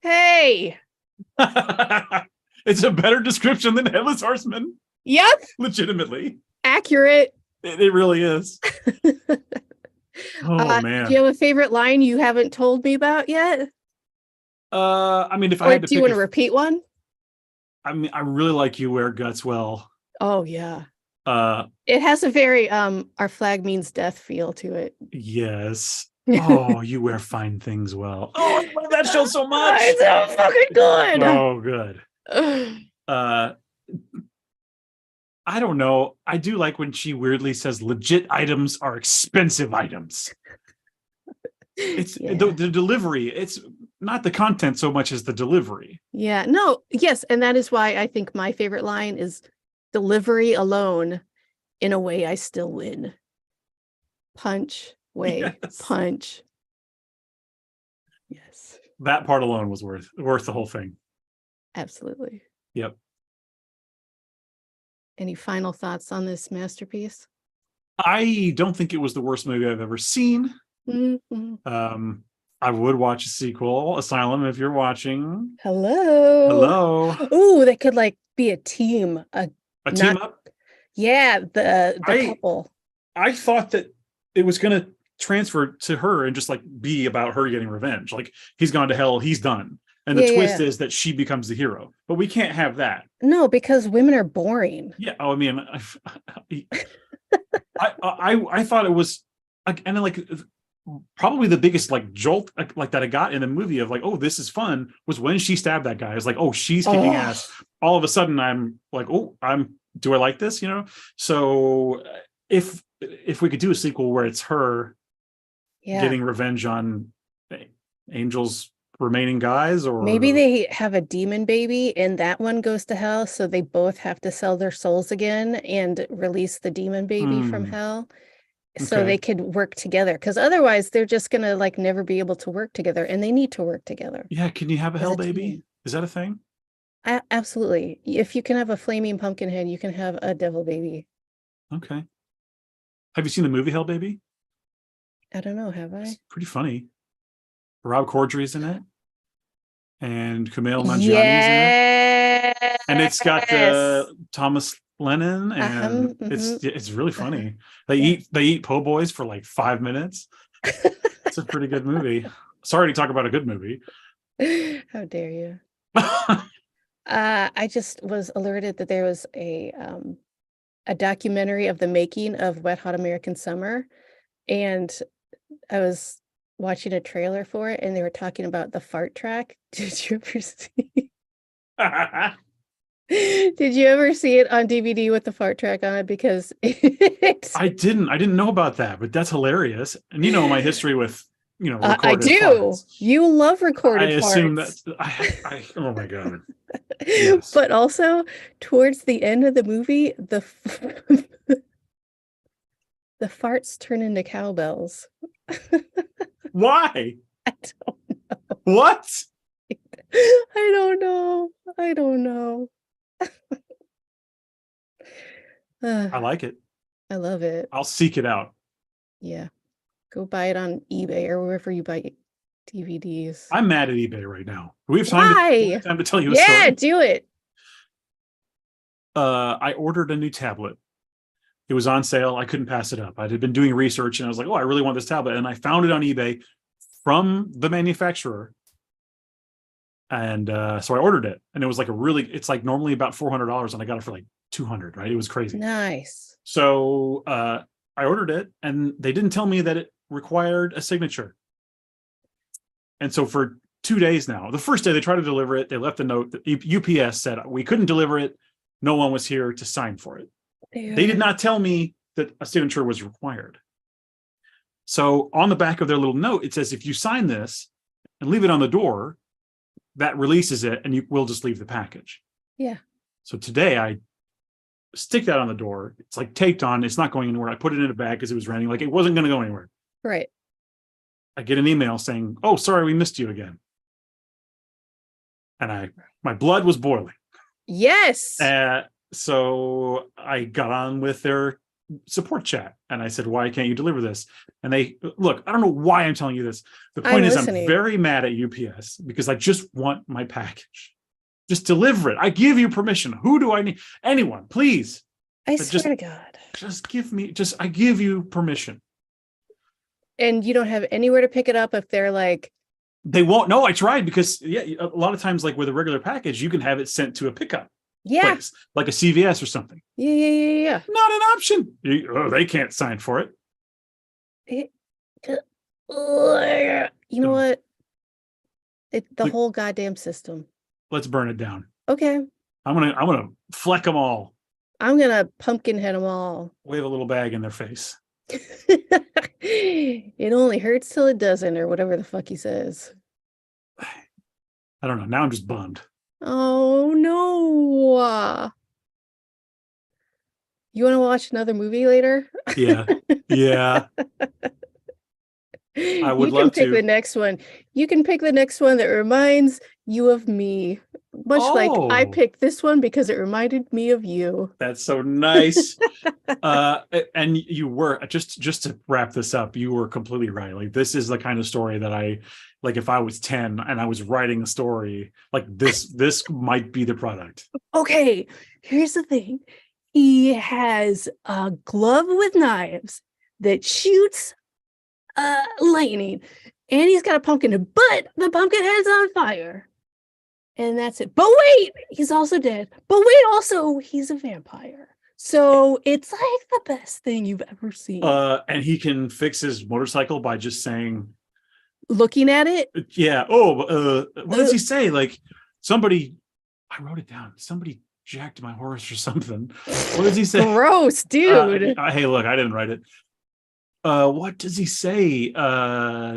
Hey. It's a better description than Headless Horseman. Yep. Legitimately. Accurate. It really is. Oh Do man. you have a favorite line you haven't told me about yet? I mean, if I Or had to do you pick want to repeat one? I mean, I really like You Wear Guts Well. Oh yeah. Uh, It has a very our flag means death feel to it. yes. Oh, You Wear Fine Things Well. Oh, I love that show so much. It's so fucking good. Oh, good. Uh, I don't know. I do like when she weirdly says legit items are expensive items. It's Yeah. the delivery. It's not the content so much as the delivery. Yeah. No, yes, and that is why I think my favorite line is delivery alone. In a way, I still win. Punch, way, Yes. punch. Yes, That part alone was worth the whole thing. absolutely. Yep. Any final thoughts on this masterpiece? I don't think it was the worst movie I've ever seen. Mm-hmm. I would watch a sequel, Asylum, if you're watching. Hello. Hello. Ooh, that could like be a team. A Not, team up. yeah, the couple. I thought that it was going to transfer to her and just like be about her getting revenge. Like he's gone to hell, he's done. And the twist is that she becomes the hero. But we can't have that. No, because women are boring. Yeah. Oh, I mean, I thought it was like, and then like probably the biggest like jolt like that I got in the movie of like, oh, this is fun was when she stabbed that guy. I was like, oh, she's kicking ass. All of a sudden I'm like, oh, do I like this? You know? So if we could do a sequel where it's her getting revenge on Angel's remaining guys, or maybe they have a demon baby and that one goes to hell, so they both have to sell their souls again and release the demon baby from hell, so they could work together, because otherwise they're just gonna like never be able to work together, and they need to work together. Yeah, can you have a hell baby? Is that a thing? Absolutely. If you can have a flaming pumpkin head, you can have a devil baby. Okay. Have you seen the movie Hell Baby? I don't know, have I? It's pretty funny. Rob Corddry's in it, and Kumail Nanjiani's in it, and it's got Thomas Lennon, and it's really funny. They eat po' boys for like 5 minutes. It's a pretty good movie. Sorry to talk about a good movie. How dare you? I just was alerted that there was a a documentary of the making of Wet Hot American Summer, and I was watching a trailer for it, and they were talking about the fart track. Did you ever see? Did you ever see it on DVD with the fart track on it? Because I didn't know about that, but that's hilarious. And you know my history with I recorded do. farts. You love recorded I assume farts. that oh my god. Yes. But also towards the end of the movie, the farts turn into cowbells. Why? I don't know. What? I don't know. I don't know. I like it. I love it. I'll seek it out. Yeah. Go buy it on eBay or wherever you buy DVDs. I'm mad at eBay right now. Do we have Why? time to tell you a story? Yeah, do it. I ordered a new tablet. It was on sale. I couldn't pass it up. I had been doing research and I was like, oh, I really want this tablet. And I found it on eBay from the manufacturer. And so I ordered it. And it was like it's like normally about $400 and I got it for like $200, right? It was crazy. Nice. So I ordered it and they didn't tell me that it required a signature. And so for 2 days now, the first day they tried to deliver it, they left a note that UPS said we couldn't deliver it. No one was here to sign for it. Yeah. They did not tell me that a signature was required. So on the back of their little note, it says, if you sign this and leave it on the door, that releases it and we'll just leave the package. Yeah. So today I stick that on the door. It's like taped on. It's not going anywhere. I put it in a bag because it was raining. Like it wasn't going to go anywhere. Right. I get an email saying, oh, sorry, we missed you again. And my blood was boiling. Yes. So I got on with their support chat and I said, why can't you deliver this? And they look, I don't know why I'm telling you this. The point is I'm very mad at UPS because I just want my package. Just deliver it. I give you permission. Who do I need? Anyone, please. I swear to God. I give you permission. And you don't have anywhere to pick it up if they're like. They won't. No, I tried because a lot of times, like with a regular package, you can have it sent to a pickup place, like a CVS or something. Yeah. Not an option. They can't sign for it. You know what? The whole goddamn system. Let's burn it down. Okay. I'm gonna fleck them all. I'm gonna pumpkin head them all. Wave a little bag in their face. It only hurts till it doesn't, or whatever the fuck he says. I don't know. Now I'm just bummed. Oh no. You want to watch another movie later? Yeah. I would love to. You can pick the next one. You can pick the next one that reminds you of me. Much like I picked this one because it reminded me of you. That's so nice. And you were just to wrap this up, you were completely right. Like this is the kind of story that I like if I was 10 and I was writing a story, like this might be the product. Okay, here's the thing. He has a glove with knives that shoots lightning, and he's got a pumpkin head, but the pumpkin head's on fire. And that's it. But wait, he's also dead. But wait, also, he's a vampire. So it's like the best thing you've ever seen. And he can fix his motorcycle by just saying... Looking at it? Yeah. Oh, what does he say? Like, somebody... I wrote it down. Somebody jacked my horse or something. What does he say? Gross, dude. Hey, look, I didn't write it. What does he say?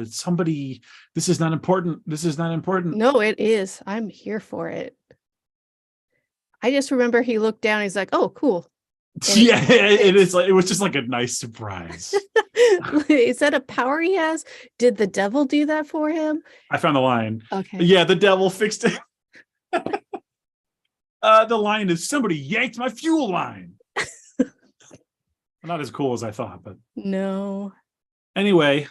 Somebody... This is not important. This is not important. No, it is. I'm here for it. I just remember he looked down. He's like, "Oh, cool." And yeah, it is. Like it was just like a nice surprise. Is that a power he has? Did the devil do that for him? I found the line. Okay. Yeah, the devil fixed it. The line is somebody yanked my fuel line. Not as cool as I thought, but no. Anyway.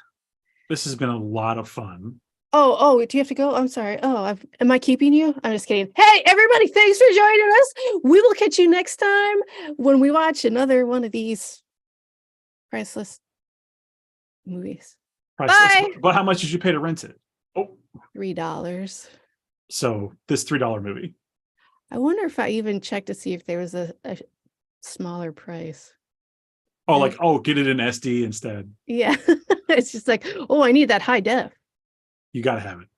This has been a lot of fun. Oh, do you have to go? I'm sorry. Am I keeping you? I'm just kidding. Hey, everybody, thanks for joining us. We will catch you next time when we watch another one of these priceless movies. Priceless. Bye. But how much did you pay to rent it? Oh, $3. So this $3 movie. I wonder if I even checked to see if there was a smaller price. Oh, like, oh, get it in SD instead. Yeah. It's just like, oh, I need that high def. You got to have it.